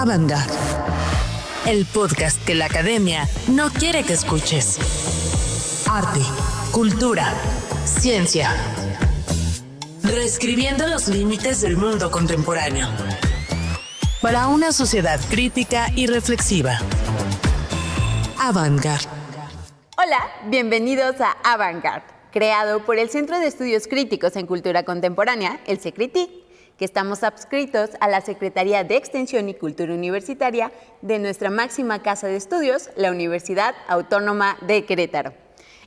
Avant-Garde, el podcast que la academia no quiere que escuches. Arte, cultura, ciencia. Reescribiendo los límites del mundo contemporáneo. Para una sociedad crítica y reflexiva. Avant-Garde. Hola, bienvenidos a Avant-Garde, creado por el Centro de Estudios Críticos en Cultura Contemporánea, el CECRITIC, que estamos adscritos a la Secretaría de Extensión y Cultura Universitaria de nuestra máxima casa de estudios, la Universidad Autónoma de Querétaro.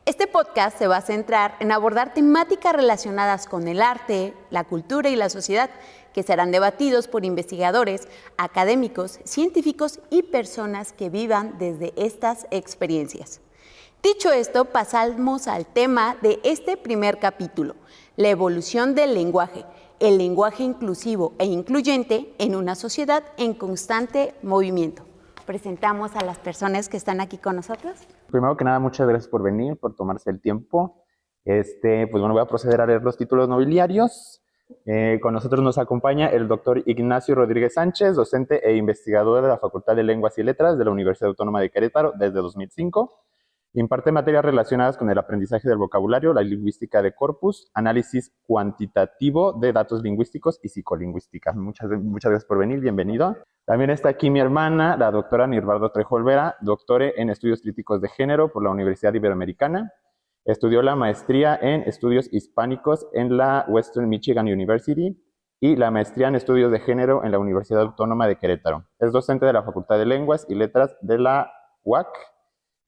Este podcast se va a centrar en abordar temáticas relacionadas con el arte, la cultura y la sociedad, que serán debatidos por investigadores, académicos, científicos y personas que vivan desde estas experiencias. Dicho esto, pasamos al tema de este primer capítulo, la evolución del lenguaje, el lenguaje inclusivo e incluyente en una sociedad en constante movimiento. Presentamos a las personas que están aquí con nosotros. Primero que nada, muchas gracias por venir, por tomarse el tiempo. Voy a proceder a leer los títulos nobiliarios. Con nosotros nos acompaña el doctor Ignacio Rodríguez Sánchez, docente e investigador de la Facultad de Lenguas y Letras de la Universidad Autónoma de Querétaro desde 2005. Imparte materias relacionadas con el aprendizaje del vocabulario, la lingüística de corpus, análisis cuantitativo de datos lingüísticos y psicolingüística. Muchas gracias por venir, bienvenido. También está aquí mi hermana, la doctora Nirvardo Trejo Olvera, doctore en Estudios Críticos de Género por la Universidad Iberoamericana. Estudió la maestría en Estudios Hispánicos en la Western Michigan University y la maestría en Estudios de Género en la Universidad Autónoma de Querétaro. Es docente de la Facultad de Lenguas y Letras de la UAC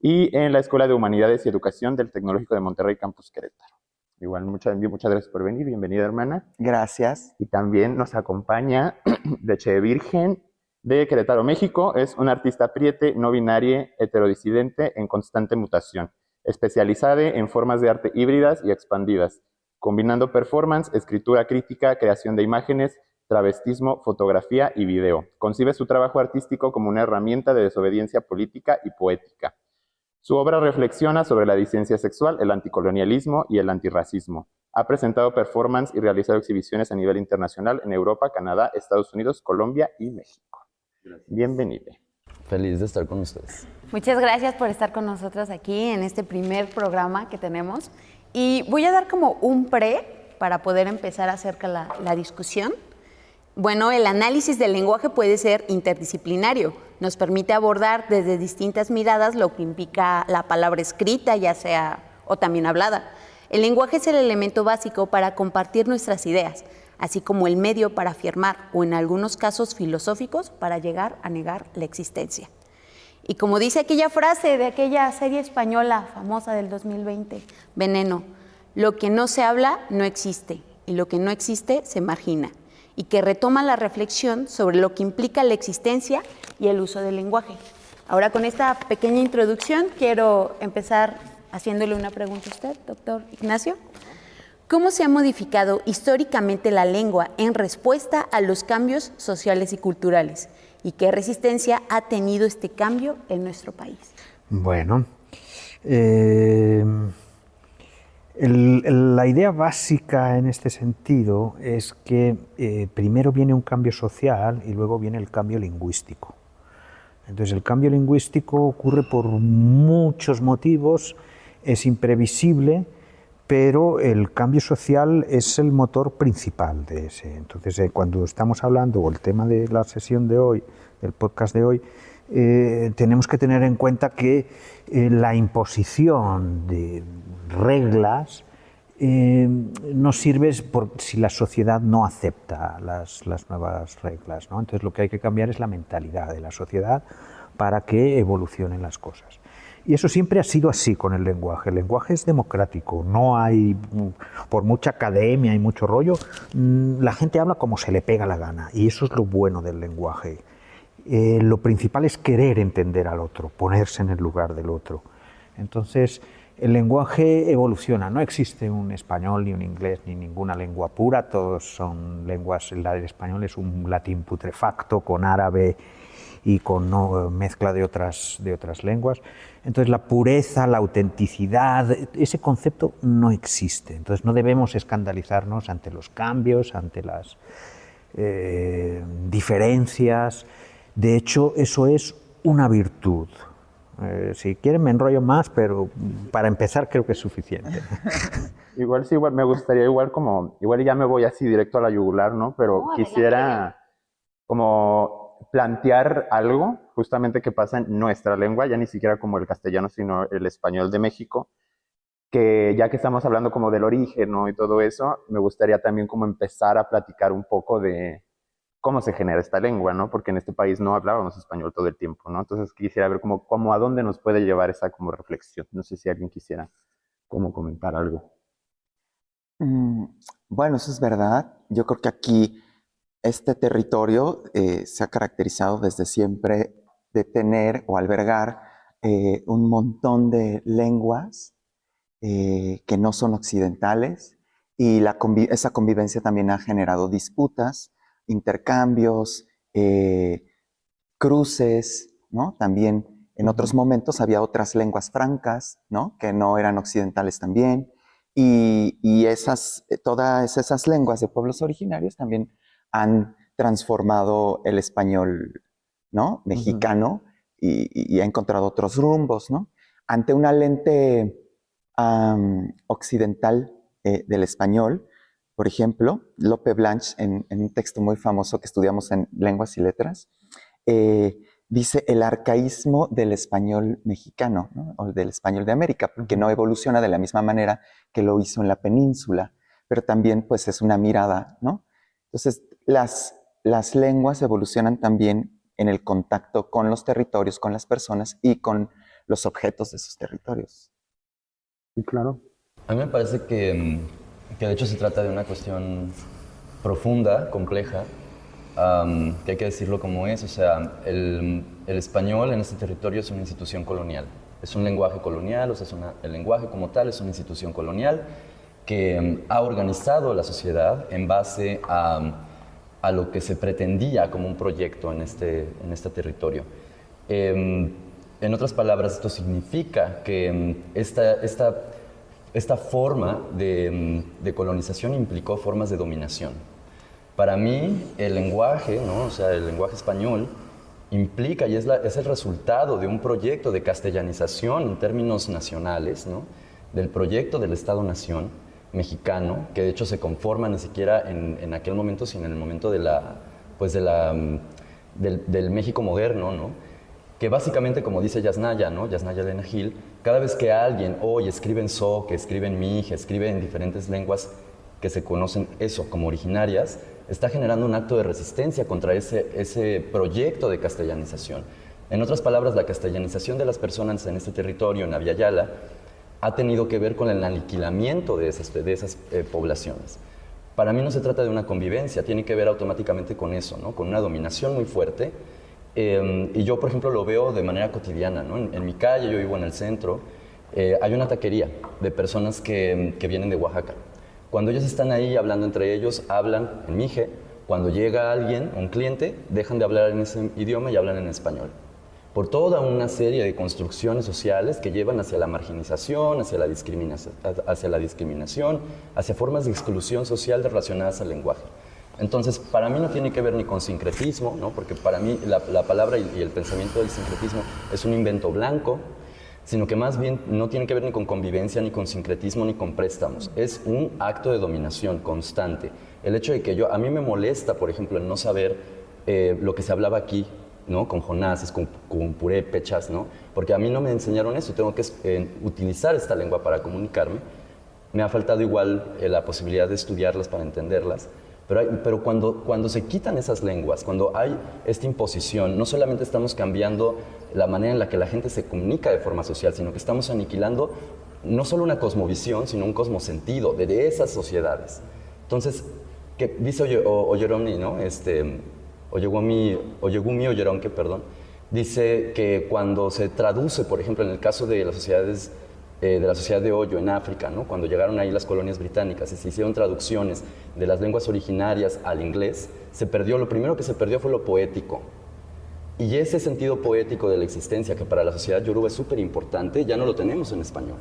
y en la Escuela de Humanidades y Educación del Tecnológico de Monterrey, Campus Querétaro. Igual, muchas gracias por venir. Bienvenida, hermana. Gracias. Y también nos acompaña Leche Virgen de Querétaro, México. Es una artista priete, no binaria, heterodisidente en constante mutación, especializada en formas de arte híbridas y expandidas, combinando performance, escritura crítica, creación de imágenes, travestismo, fotografía y video. Concibe su trabajo artístico como una herramienta de desobediencia política y poética. Su obra reflexiona sobre la disidencia sexual, el anticolonialismo y el antirracismo. Ha presentado performance y realizado exhibiciones a nivel internacional en Europa, Canadá, Estados Unidos, Colombia y México. Gracias. Bienvenida. Feliz de estar con ustedes. Muchas gracias por estar con nosotros aquí en este primer programa que tenemos. Y voy a dar como un para poder empezar acerca de la discusión. Bueno, el análisis del lenguaje puede ser interdisciplinario. Nos permite abordar desde distintas miradas lo que implica la palabra escrita, ya sea o también hablada. El lenguaje es el elemento básico para compartir nuestras ideas, así como el medio para afirmar o en algunos casos filosóficos para llegar a negar la existencia. Y como dice aquella frase de aquella serie española famosa del 2020, Veneno, lo que no se habla no existe y lo que no existe se margina, y que retoma la reflexión sobre lo que implica la existencia y el uso del lenguaje. Ahora, con esta pequeña introducción, quiero empezar haciéndole una pregunta a usted, doctor Ignacio. ¿Cómo se ha modificado históricamente la lengua en respuesta a los cambios sociales y culturales? ¿Y qué resistencia ha tenido este cambio en nuestro país? Bueno, la idea básica en este sentido es que primero viene un cambio social y luego viene el cambio lingüístico. Entonces el cambio lingüístico ocurre por muchos motivos, es imprevisible, pero el cambio social es el motor principal de ese. Entonces cuando estamos hablando, o el tema de la sesión de hoy, del podcast de hoy, tenemos que tener en cuenta que la imposición de reglas no sirve si la sociedad no acepta las nuevas reglas, ¿no? Entonces lo que hay que cambiar es la mentalidad de la sociedad para que evolucionen las cosas. Y eso siempre ha sido así con el lenguaje. El lenguaje es democrático, no hay, por mucha academia y mucho rollo, la gente habla como se le pega la gana, y eso es lo bueno del lenguaje. Lo principal es querer entender al otro, ponerse en el lugar del otro. Entonces, el lenguaje evoluciona, no existe un español, ni un inglés, ni ninguna lengua pura, todos son lenguas. El español es un latín putrefacto con árabe y con mezcla de otras lenguas. Entonces la pureza, la autenticidad, ese concepto no existe. Entonces no debemos escandalizarnos ante los cambios, ante las diferencias. De hecho, eso es una virtud. Si quieren me enrollo más, pero para empezar creo que es suficiente. Igual sí, igual me gustaría igual ya me voy así directo a la yugular, ¿no? Pero No, quisiera como plantear algo justamente que pasa en nuestra lengua, ya ni siquiera como el castellano, sino el español de México, que ya que estamos hablando como del origen, ¿no? Y todo eso, me gustaría también como empezar a platicar un poco de cómo se genera esta lengua, ¿no? Porque en este país no hablábamos español todo el tiempo, ¿no? Entonces quisiera ver como a dónde nos puede llevar esa como reflexión. No sé si alguien quisiera como comentar algo. Bueno, eso es verdad. Yo creo que aquí este territorio se ha caracterizado desde siempre de tener o albergar un montón de lenguas que no son occidentales, y esa convivencia también ha generado disputas, intercambios, cruces, ¿no? También en otros momentos había otras lenguas francas, ¿no? Que no eran occidentales también, y todas esas lenguas de pueblos originarios también han transformado el español, ¿no? Mexicano, y ha encontrado otros rumbos, ¿no? Ante una lente occidental del español, por ejemplo, Lope Blanche, en un texto muy famoso que estudiamos en Lenguas y Letras, dice el arcaísmo del español mexicano, ¿no? O del español de América, porque no evoluciona de la misma manera que lo hizo en la península, pero también pues es una mirada, ¿no? Entonces, las lenguas evolucionan también en el contacto con los territorios, con las personas y con los objetos de esos territorios. Sí, claro. A mí me parece que de hecho se trata de una cuestión profunda, compleja, que hay que decirlo como es. O sea, el español en este territorio es una institución colonial, es un lenguaje colonial, o sea, el lenguaje como tal es una institución colonial que ha organizado la sociedad en base a lo que se pretendía como un proyecto en este territorio. En otras palabras, esto significa que esta forma de colonización implicó formas de dominación. Para mí, el lenguaje, ¿no? O sea, el lenguaje español implica y es el resultado de un proyecto de castellanización en términos nacionales, ¿no? Del proyecto del Estado-Nación mexicano, que de hecho se conforma ni siquiera en aquel momento, sino en el momento del México moderno, ¿no? Que básicamente, como dice Yasnaya, ¿no? Yasnaya Elena Gil, cada vez que alguien hoy escribe en que escribe en mije, escribe en diferentes lenguas que se conocen eso como originarias, está generando un acto de resistencia contra ese proyecto de castellanización. En otras palabras, la castellanización de las personas en este territorio, en Abya Yala, ha tenido que ver con el aniquilamiento de esas poblaciones. Para mí no se trata de una convivencia, tiene que ver automáticamente con eso, ¿no? Con una dominación muy fuerte. Y yo, por ejemplo, lo veo de manera cotidiana, ¿no? En mi calle, yo vivo en el centro, hay una taquería de personas que vienen de Oaxaca. Cuando ellos están ahí hablando entre ellos, hablan en mije. Cuando llega alguien, un cliente, dejan de hablar en ese idioma y hablan en español. Por toda una serie de construcciones sociales que llevan hacia la marginización, hacia la discriminación, hacia formas de exclusión social relacionadas al lenguaje. Entonces, para mí no tiene que ver ni con sincretismo, ¿no? Porque para mí la palabra y el pensamiento del sincretismo es un invento blanco, sino que más bien no tiene que ver ni con convivencia, ni con sincretismo, ni con préstamos. Es un acto de dominación constante. El hecho de que a mí me molesta, por ejemplo, el no saber lo que se hablaba aquí, ¿no? Con jonases, con purépechas, ¿no? Porque a mí no me enseñaron eso, tengo que utilizar esta lengua para comunicarme. Me ha faltado igual la posibilidad de estudiarlas para entenderlas. Pero cuando se quitan esas lenguas, cuando hay esta imposición, no solamente estamos cambiando la manera en la que la gente se comunica de forma social, sino que estamos aniquilando no solo una cosmovisión, sino un cosmosentido de esas sociedades. Entonces, que dice Oyeromni, ¿no? Oyegumi Oyeronke, perdón, dice que cuando se traduce, por ejemplo, en el caso de las sociedades de la sociedad de Oyo en África, ¿no? Cuando llegaron ahí las colonias británicas y se hicieron traducciones de las lenguas originarias al inglés, lo primero que se perdió fue lo poético. Y ese sentido poético de la existencia, que para la sociedad yoruba es súper importante, ya no lo tenemos en español.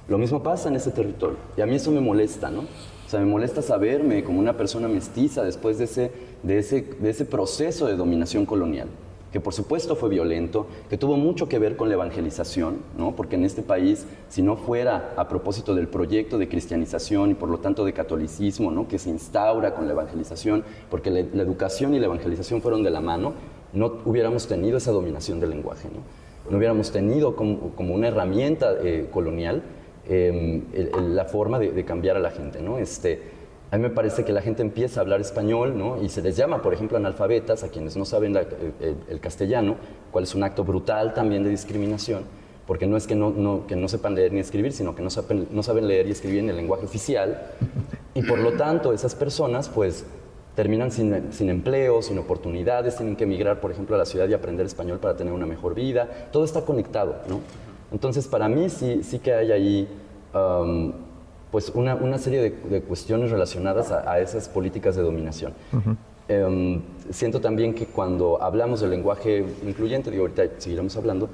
Lo mismo pasa en ese territorio. Y a mí eso me molesta, ¿no? O sea, me molesta saberme como una persona mestiza después de ese proceso de dominación colonial, que por supuesto fue violento, que tuvo mucho que ver con la evangelización, ¿no? Porque en este país, si no fuera a propósito del proyecto de cristianización y por lo tanto de catolicismo, ¿no? Que se instaura con la evangelización, porque la educación y la evangelización fueron de la mano, no hubiéramos tenido esa dominación del lenguaje, ¿no? No hubiéramos tenido como una herramienta colonial la forma de cambiar a la gente, ¿no? A mí me parece que la gente empieza a hablar español, ¿no? Y se les llama, por ejemplo, analfabetas a quienes no saben el castellano, cual es un acto brutal también de discriminación, porque no es que no sepan leer ni escribir, sino que no saben leer y escribir en el lenguaje oficial, y por lo tanto esas personas pues terminan sin empleo, sin oportunidades, tienen que emigrar, por ejemplo, a la ciudad y aprender español para tener una mejor vida. Todo está conectado, ¿no? Entonces, para mí sí que hay ahí pues una serie de cuestiones relacionadas a esas políticas de dominación. Siento también que cuando hablamos del lenguaje incluyente, digo, ahorita seguiremos hablando,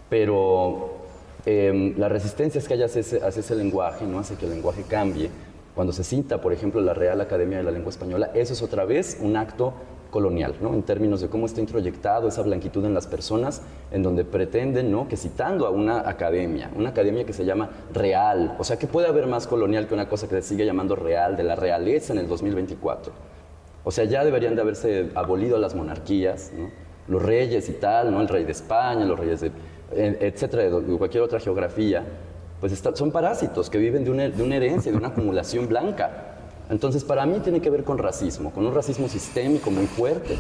pero la resistencia que hay hacia ese lenguaje, ¿no? Hace que el lenguaje cambie. Cuando se cita, por ejemplo, la Real Academia de la Lengua Española, eso es otra vez un acto colonial, ¿no? En términos de cómo está introyectado esa blanquitud en las personas, en donde pretenden, ¿no? Que citando a una academia que se llama real, o sea, que puede haber más colonial que una cosa que se sigue llamando real, de la realeza en el 2024. O sea, ya deberían de haberse abolido las monarquías, ¿no? Los reyes y tal, ¿no? El rey de España, los reyes de etcétera, de cualquier otra geografía, pues son parásitos que viven de una herencia, de una acumulación blanca. Entonces, para mí tiene que ver con racismo, con un racismo sistémico muy fuerte,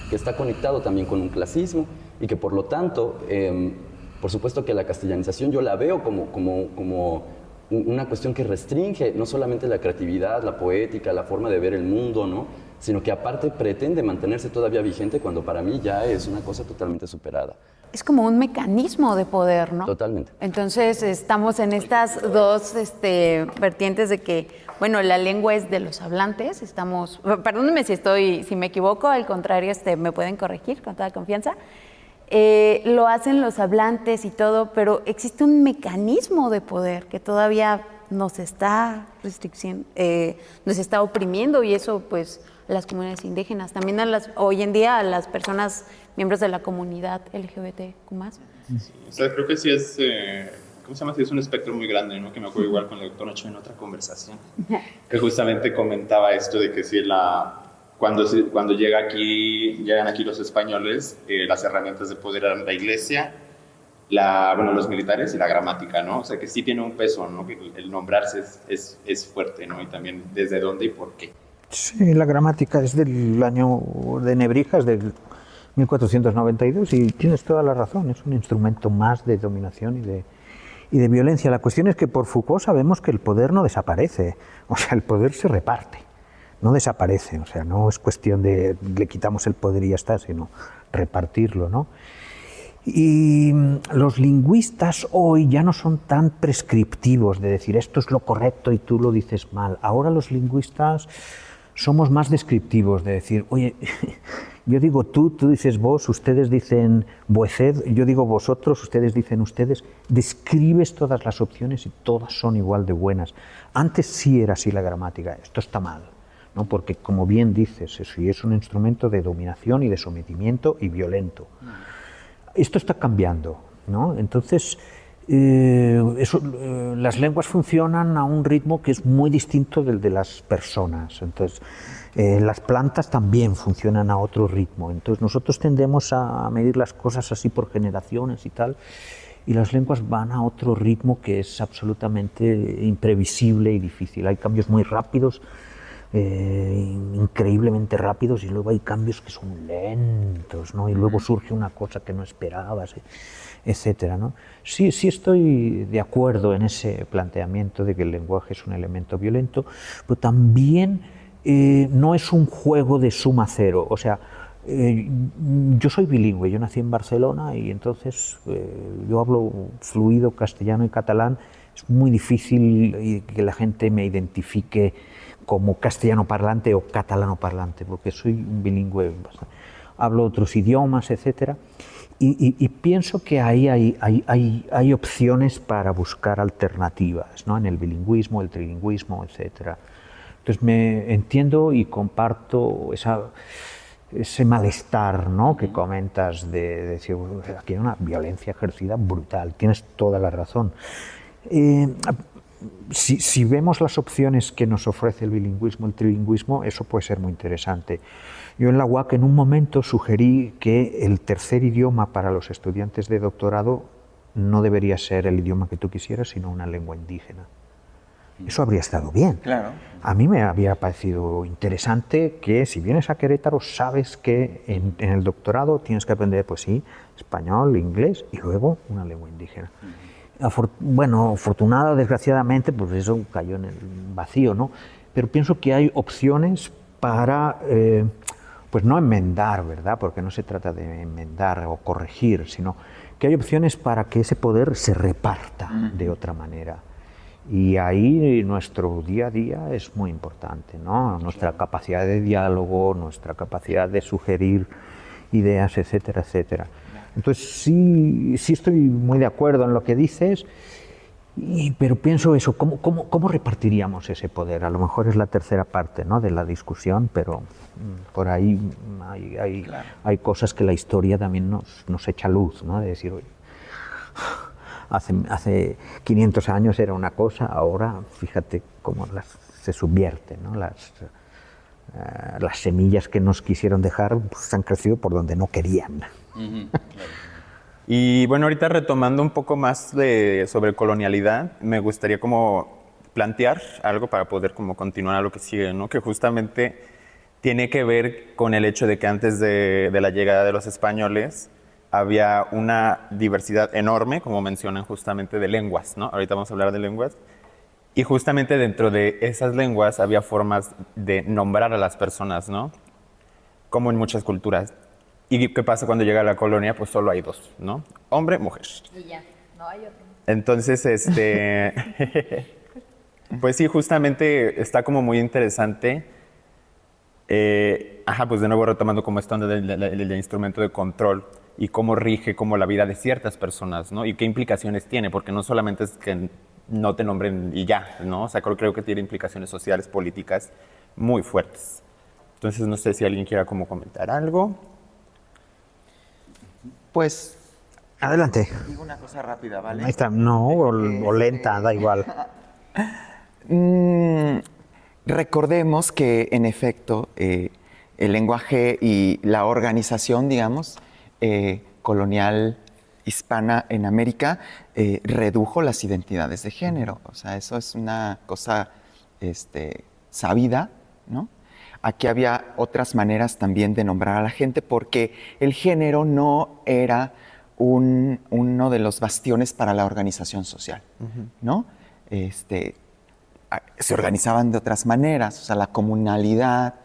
que está conectado también con un clasismo y que, por lo tanto, por supuesto que la castellanización yo la veo como una cuestión que restringe no solamente la creatividad, la poética, la forma de ver el mundo, ¿no? Sino que aparte pretende mantenerse todavía vigente cuando para mí ya es una cosa totalmente superada. Es como un mecanismo de poder, ¿no? Totalmente. Entonces estamos en estas dos vertientes de que, bueno, la lengua es de los hablantes, perdónenme si me equivoco, al contrario, me pueden corregir con toda confianza. Lo hacen los hablantes y todo, pero existe un mecanismo de poder que todavía nos está nos está oprimiendo, y eso pues las comunidades indígenas, también hoy en día a las personas miembros de la comunidad LGBT+. Sí, o sea, creo que sí es, ¿cómo se llama? Sí, es un espectro muy grande, ¿no? Que me acuerdo igual con el doctor Nacho en otra conversación, que justamente comentaba esto de que sí, cuando llegan aquí los españoles, las herramientas de poder eran la iglesia, los militares y la gramática, ¿no? O sea, que sí tiene un peso, ¿no? Que el nombrarse es fuerte, ¿no? Y también desde dónde y por qué. Sí, la gramática es del año de Nebrija, del 1492, y tienes toda la razón, es un instrumento más de dominación y de violencia. La cuestión es que por Foucault sabemos que el poder no desaparece, o sea, el poder se reparte, no desaparece, o sea, no es cuestión de le quitamos el poder y ya está, sino repartirlo, ¿no? Y los lingüistas hoy ya no son tan prescriptivos de decir esto es lo correcto y tú lo dices mal. Ahora los lingüistas somos más descriptivos de decir, oye, yo digo tú dices vos, ustedes dicen vueced, yo digo vosotros, ustedes dicen ustedes. Describes todas las opciones y todas son igual de buenas. Antes sí era así la gramática, esto está mal, ¿no? Porque como bien dices, eso es un instrumento de dominación y de sometimiento y violento. Esto está cambiando, ¿no? Entonces, las lenguas funcionan a un ritmo que es muy distinto del de las personas. Entonces, las plantas también funcionan a otro ritmo. Entonces, nosotros tendemos a medir las cosas así por generaciones y tal, y las lenguas van a otro ritmo que es absolutamente imprevisible y difícil. Hay cambios muy rápidos, increíblemente rápidos, y luego hay cambios que son lentos, ¿no? Y luego surge una cosa que no esperabas, etcétera, ¿no? Sí estoy de acuerdo en ese planteamiento de que el lenguaje es un elemento violento, pero también no es un juego de suma cero. O sea, yo soy bilingüe, yo nací en Barcelona y entonces yo hablo fluido castellano y catalán. Es muy difícil que la gente me identifique como castellano parlante o catalano parlante, porque soy un bilingüe, hablo otros idiomas, etcétera, y pienso que ahí hay opciones para buscar alternativas, ¿no? En el bilingüismo, el trilingüismo, etcétera. Entonces me entiendo y comparto ese malestar, ¿no?, que comentas de decir, aquí hay una violencia ejercida brutal, tienes toda la razón. Si vemos las opciones que nos ofrece el bilingüismo, el trilingüismo, eso puede ser muy interesante. Yo en la UAC en un momento sugerí que el tercer idioma para los estudiantes de doctorado no debería ser el idioma que tú quisieras, sino una lengua indígena. Eso habría estado bien. Claro. A mí me había parecido interesante que si vienes a Querétaro sabes que en el doctorado tienes que aprender, pues sí, español, inglés y luego una lengua indígena. Bueno, afortunada o desgraciadamente, pues eso cayó en el vacío, ¿no? Pero pienso que hay opciones para, pues no enmendar, ¿verdad? Porque no se trata de enmendar o corregir, sino que hay opciones para que ese poder se reparta de otra manera. Y ahí nuestro día a día es muy importante, ¿no? Nuestra capacidad de diálogo, nuestra capacidad de sugerir ideas, etcétera, etcétera. Entonces sí estoy muy de acuerdo en lo que dices, pero pienso eso, ¿cómo repartiríamos ese poder? A lo mejor es la tercera parte, ¿no?, de la discusión, pero por ahí hay cosas que la historia también nos echa luz, ¿no? De decir, oye, hace 500 años era una cosa, ahora fíjate cómo se subvierte, ¿no? Las semillas que nos quisieron dejar pues, han crecido por donde no querían. Y bueno, ahorita retomando un poco más sobre colonialidad, me gustaría como plantear algo para poder como continuar a lo que sigue, ¿no? Que justamente tiene que ver con el hecho de que antes de la llegada de los españoles había una diversidad enorme, como mencionan justamente, de lenguas, ¿no? Ahorita vamos a hablar de lenguas. Y justamente dentro de esas lenguas había formas de nombrar a las personas, ¿no? Como en muchas culturas. ¿Y qué pasa cuando llega a la colonia? Pues solo hay dos, ¿no? Hombre, mujer. Y ya, no hay otro. Entonces, pues sí, justamente está como muy interesante. Pues de nuevo retomando como esto del instrumento de control y cómo rige como la vida de ciertas personas, ¿no? Y qué implicaciones tiene, porque no solamente es que no te nombren y ya, ¿no? O sea, creo que tiene implicaciones sociales, políticas muy fuertes. Entonces, no sé si alguien quiera como comentar algo. Pues, adelante. digo una cosa rápida, ¿vale? Ahí está, no, o lenta, da igual. Recordemos que, en efecto, el lenguaje y la organización, digamos, colonial hispana en América redujo las identidades de género. O sea, eso es una cosa sabida, ¿no? Aquí había otras maneras también de nombrar a la gente porque el género no era uno de los bastiones para la organización social, ¿no? Se organizaban de otras maneras, o sea, la comunalidad,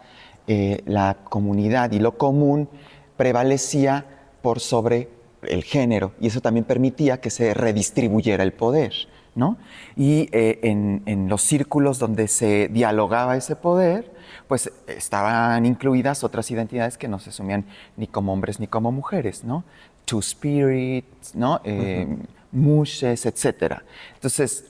la comunidad y lo común prevalecía por sobre el género, y eso también permitía que se redistribuyera el poder, ¿no? Y en los círculos donde se dialogaba ese poder, pues estaban incluidas otras identidades que no se asumían ni como hombres ni como mujeres, ¿no? Two spirits, ¿no? Mushes, etc. Entonces,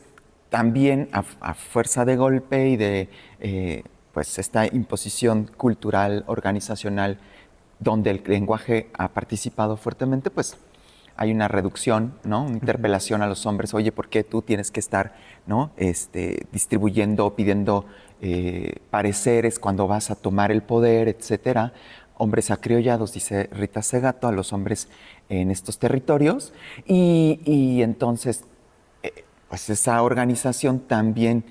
también a fuerza de golpe y de pues esta imposición cultural, organizacional, donde el lenguaje ha participado fuertemente, pues hay una reducción, ¿no? Una interpelación a los hombres. Oye, ¿por qué tú tienes que estar, ¿no? Distribuyendo, pidiendo pareceres cuando vas a tomar el poder, etcétera? Hombres acriollados, dice Rita Segato, a los hombres en estos territorios. Y entonces, pues esa organización también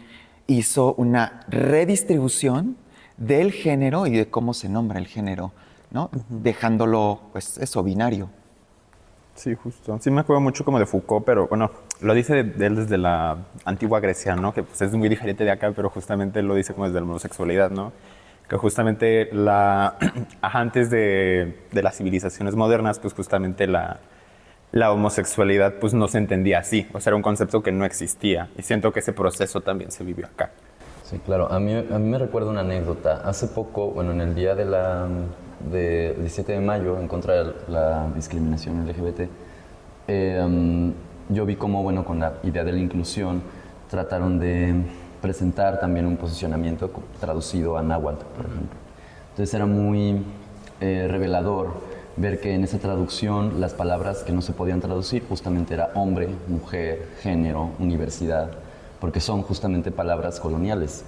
hizo una redistribución del género y de cómo se nombra el género, ¿no? Dejándolo, pues eso, binario. Sí, justo. Sí me acuerdo mucho como de Foucault, pero bueno, lo dice él desde la antigua Grecia, ¿no? Que pues es muy diferente de acá, pero justamente él lo dice como desde la homosexualidad, ¿no? Que justamente antes de las civilizaciones modernas, pues justamente la homosexualidad pues no se entendía así, o sea, era un concepto que no existía, y siento que ese proceso también se vivió acá. Sí, claro. A mí me recuerda una anécdota. Hace poco, bueno, en el día del 17 de mayo, en contra de la discriminación LGBT, yo vi cómo, bueno, con la idea de la inclusión, trataron de presentar también un posicionamiento traducido a náhuatl, por ejemplo. Entonces era muy revelador ver que en esa traducción las palabras que no se podían traducir justamente era hombre, mujer, género, universidad, porque son justamente palabras coloniales.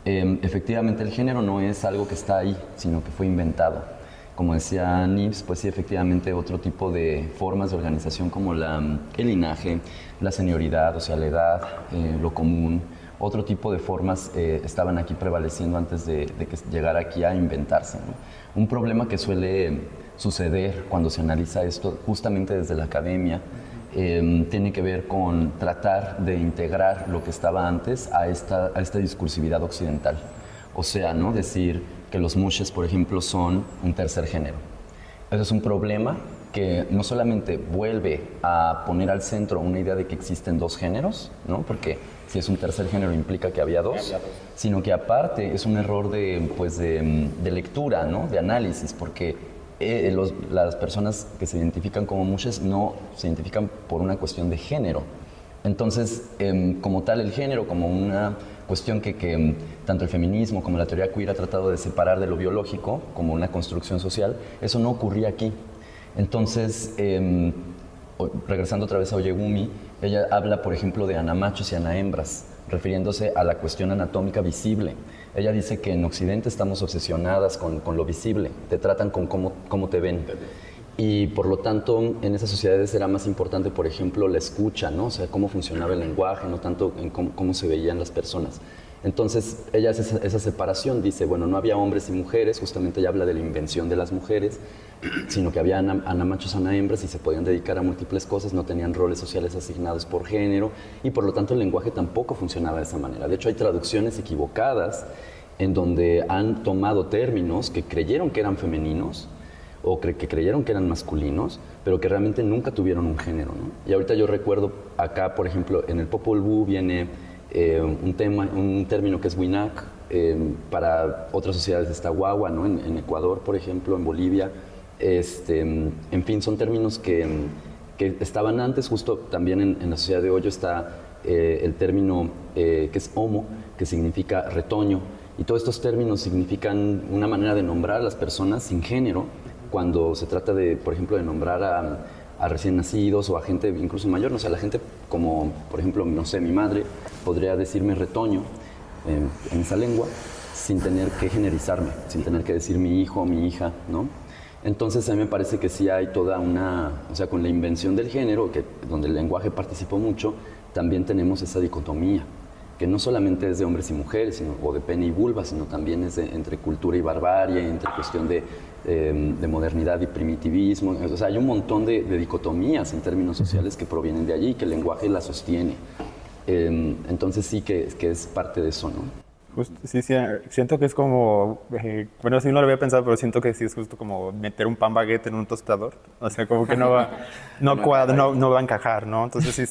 Efectivamente el género no es algo que está ahí, sino que fue inventado. Como decía Nibs, pues sí, efectivamente otro tipo de formas de organización como el linaje, la senioridad, o sea, la edad, lo común, otro tipo de formas estaban aquí prevaleciendo antes de que llegara aquí a inventarse, ¿no? Un problema que suele suceder cuando se analiza esto, justamente desde la academia, tiene que ver con tratar de integrar lo que estaba antes a esta discursividad occidental. O sea, ¿no? Decir que los mushes, por ejemplo, son un tercer género. Eso es un problema que no solamente vuelve a poner al centro una idea de que existen dos géneros, ¿no? Porque si es un tercer género implica que había dos, sino que aparte es un error de lectura, ¿no? De análisis, porque las personas que se identifican como mushes no se identifican por una cuestión de género. Entonces, como tal, el género, como una cuestión que tanto el feminismo como la teoría queer ha tratado de separar de lo biológico, como una construcción social, eso no ocurría aquí. Entonces, regresando otra vez a Oyegumi, ella habla, por ejemplo, de anamachos y anahembras, refiriéndose a la cuestión anatómica visible. Ella dice que en Occidente estamos obsesionadas con lo visible, te tratan con cómo te ven. Y por lo tanto, en esas sociedades era más importante, por ejemplo, la escucha, ¿no? O sea, cómo funcionaba el lenguaje, no tanto en cómo se veían las personas. Entonces, ella hace esa separación, dice, bueno, no había hombres y mujeres, justamente ella habla de la invención de las mujeres, sino que había anamachos, anahembras y se podían dedicar a múltiples cosas, no tenían roles sociales asignados por género y por lo tanto el lenguaje tampoco funcionaba de esa manera. De hecho, hay traducciones equivocadas en donde han tomado términos que creyeron que eran femeninos o que creyeron que eran masculinos, pero que realmente nunca tuvieron un género, ¿no? Y ahorita yo recuerdo acá, por ejemplo, en el Popol Vuh viene un término que es Winak, para otras sociedades está Wawa, ¿no? En Ecuador, por ejemplo, en Bolivia. En fin, son términos que estaban antes, justo también en la sociedad de Hoyo está el término que es homo, que significa retoño, y todos estos términos significan una manera de nombrar a las personas sin género, cuando se trata de, por ejemplo, de nombrar a recién nacidos o a gente incluso mayor, no sé, a la gente como, por ejemplo, no sé, mi madre podría decirme retoño en esa lengua sin tener que generizarme, sin tener que decir mi hijo o mi hija, ¿no? Entonces a mí me parece que sí hay toda o sea, con la invención del género, donde el lenguaje participó mucho, también tenemos esa dicotomía, que no solamente es de hombres y mujeres, o de pene y vulva, sino también es entre cultura y barbarie, entre cuestión de modernidad y primitivismo. O sea, hay un montón de dicotomías en términos sociales que provienen de allí y que el lenguaje la sostiene. Entonces sí que es parte de eso, ¿no? Justo, sí, siento que es como, bueno, sí no lo había pensado, pero siento que sí es justo como meter un pan baguette en un tostador. O sea, como que no va a encajar, ¿no? Entonces sí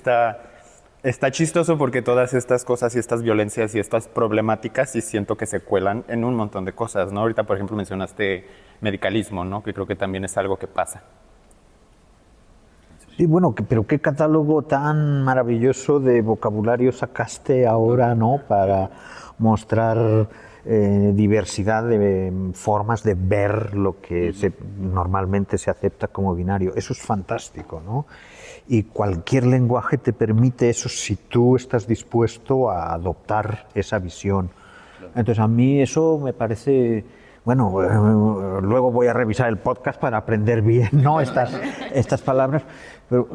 está chistoso porque todas estas cosas y estas violencias y estas problemáticas sí siento que se cuelan en un montón de cosas, ¿no? Ahorita, por ejemplo, mencionaste medicalismo, ¿no? Que creo que también es algo que pasa. Sí, bueno, pero qué catálogo tan maravilloso de vocabulario sacaste ahora, ¿no? Para mostrar diversidad de formas de ver lo que normalmente se acepta como binario. Eso es fantástico, ¿no? Y cualquier lenguaje te permite eso si tú estás dispuesto a adoptar esa visión. Entonces a mí eso me parece... Bueno, luego voy a revisar el podcast para aprender bien, ¿no? estas palabras. Pero,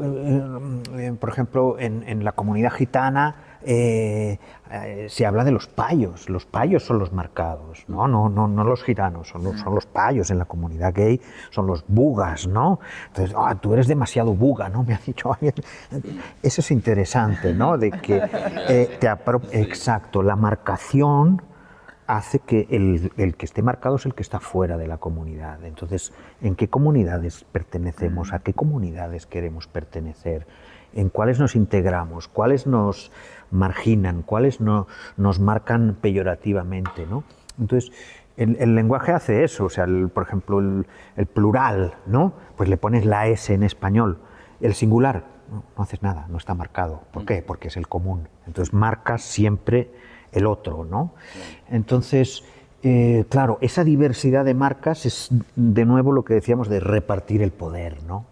por ejemplo, en la comunidad gitana se habla de los payos. Los payos son los marcados, ¿no? No los gitanos, son los payos. En la comunidad gay son los bugas, ¿no? Entonces, tú eres demasiado buga, ¿no? Me ha dicho alguien. Eso es interesante, ¿no? De que exacto, la marcación hace que el que esté marcado es el que está fuera de la comunidad. Entonces, ¿en qué comunidades pertenecemos? ¿A qué comunidades queremos pertenecer? ¿En cuáles nos integramos? ¿Cuáles nos marginan? ¿Cuáles nos marcan peyorativamente, ¿no? Entonces, el lenguaje hace eso. O sea, por ejemplo, el plural, ¿no? Pues le pones la S en español. El singular, no haces nada, no está marcado. ¿Por qué? Porque es el común. Entonces, marcas siempre el otro, ¿no? Entonces, Claro, esa diversidad de marcas es de nuevo lo que decíamos de repartir el poder, ¿no?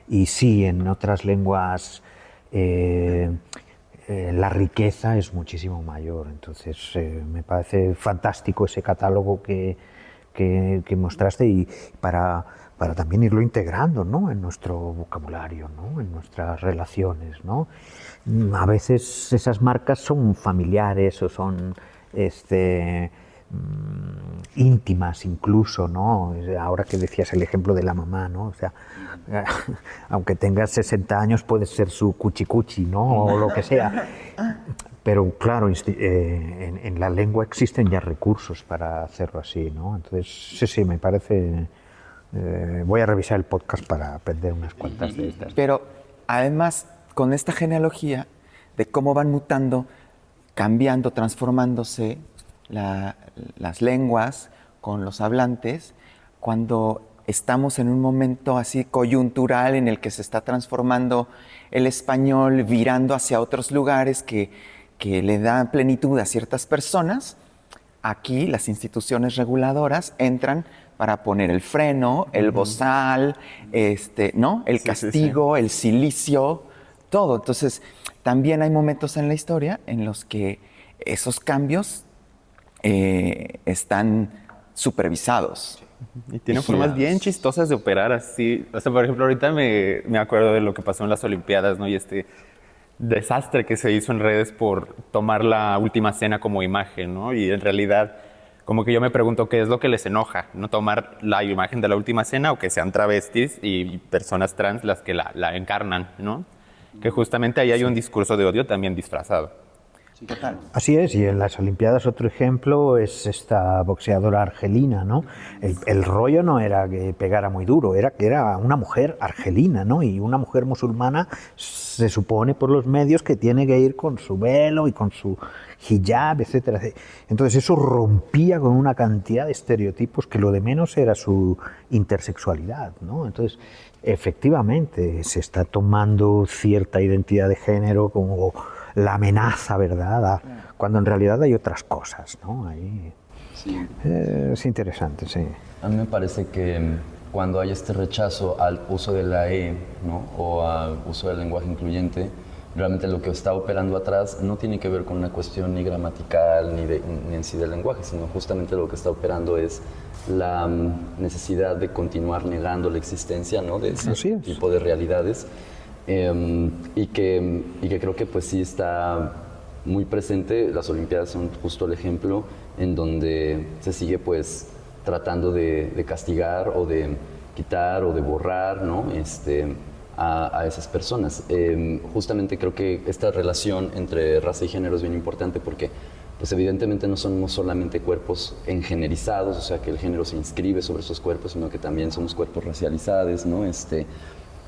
Y sí, en otras lenguas la riqueza es muchísimo mayor. Entonces, me parece fantástico ese catálogo que mostraste y para también irlo integrando, ¿no? En nuestro vocabulario, ¿no? En nuestras relaciones, ¿no? A veces esas marcas son familiares o son íntimas incluso, ¿no? Ahora que decías el ejemplo de la mamá, ¿no? O sea, aunque tengas 60 años puedes ser su cuchicuchi, ¿no? O lo que sea. Pero claro, en la lengua existen ya recursos para hacerlo así, ¿no? Entonces, sí, me parece... voy a revisar el podcast para aprender unas cuantas de estas. Pero además, con esta genealogía de cómo van mutando, cambiando, transformándose las lenguas con los hablantes, cuando estamos en un momento así coyuntural en el que se está transformando el español, virando hacia otros lugares que le dan plenitud a ciertas personas, aquí las instituciones reguladoras entran para poner el freno, el bozal, ¿no? El castigo, el silicio, todo. Entonces, también hay momentos en la historia en los que esos cambios están supervisados. Y tiene formas bien chistosas de operar así. O sea, por ejemplo, ahorita me acuerdo de lo que pasó en las Olimpiadas, ¿no? Y desastre que se hizo en redes por tomar la última cena como imagen, ¿no? Y en realidad, como que yo me pregunto qué es lo que les enoja, ¿no? Tomar la imagen de la última cena o que sean travestis y personas trans las que la encarnan, ¿no? Que justamente ahí hay un discurso de odio también disfrazado. Total. Así es, y en las Olimpiadas otro ejemplo es esta boxeadora argelina, ¿no? El rollo no era que pegara muy duro, era que era una mujer argelina, ¿no? Y una mujer musulmana se supone por los medios que tiene que ir con su velo y con su hijab, etcétera. Entonces eso rompía con una cantidad de estereotipos que lo de menos era su intersexualidad, ¿no? Entonces, efectivamente, se está tomando cierta identidad de género como la amenaza, ¿verdad? Cuando en realidad hay otras cosas, ¿no? Ahí, Sí. es interesante, sí. A mí me parece que cuando hay este rechazo al uso de la E, ¿no? O al uso del lenguaje incluyente, realmente lo que está operando atrás no tiene que ver con una cuestión ni gramatical ni en sí del lenguaje, sino justamente lo que está operando es la necesidad de continuar negando la existencia, ¿no? De ese tipo de realidades. Y que creo que pues sí está muy presente. Las Olimpiadas son justo el ejemplo en donde se sigue pues tratando de castigar o de quitar o de borrar, ¿no? A esas personas. Justamente creo que esta relación entre raza y género es bien importante porque pues evidentemente no somos solamente cuerpos engenerizados, o sea que el género se inscribe sobre esos cuerpos, sino que también somos cuerpos racializados, ¿no?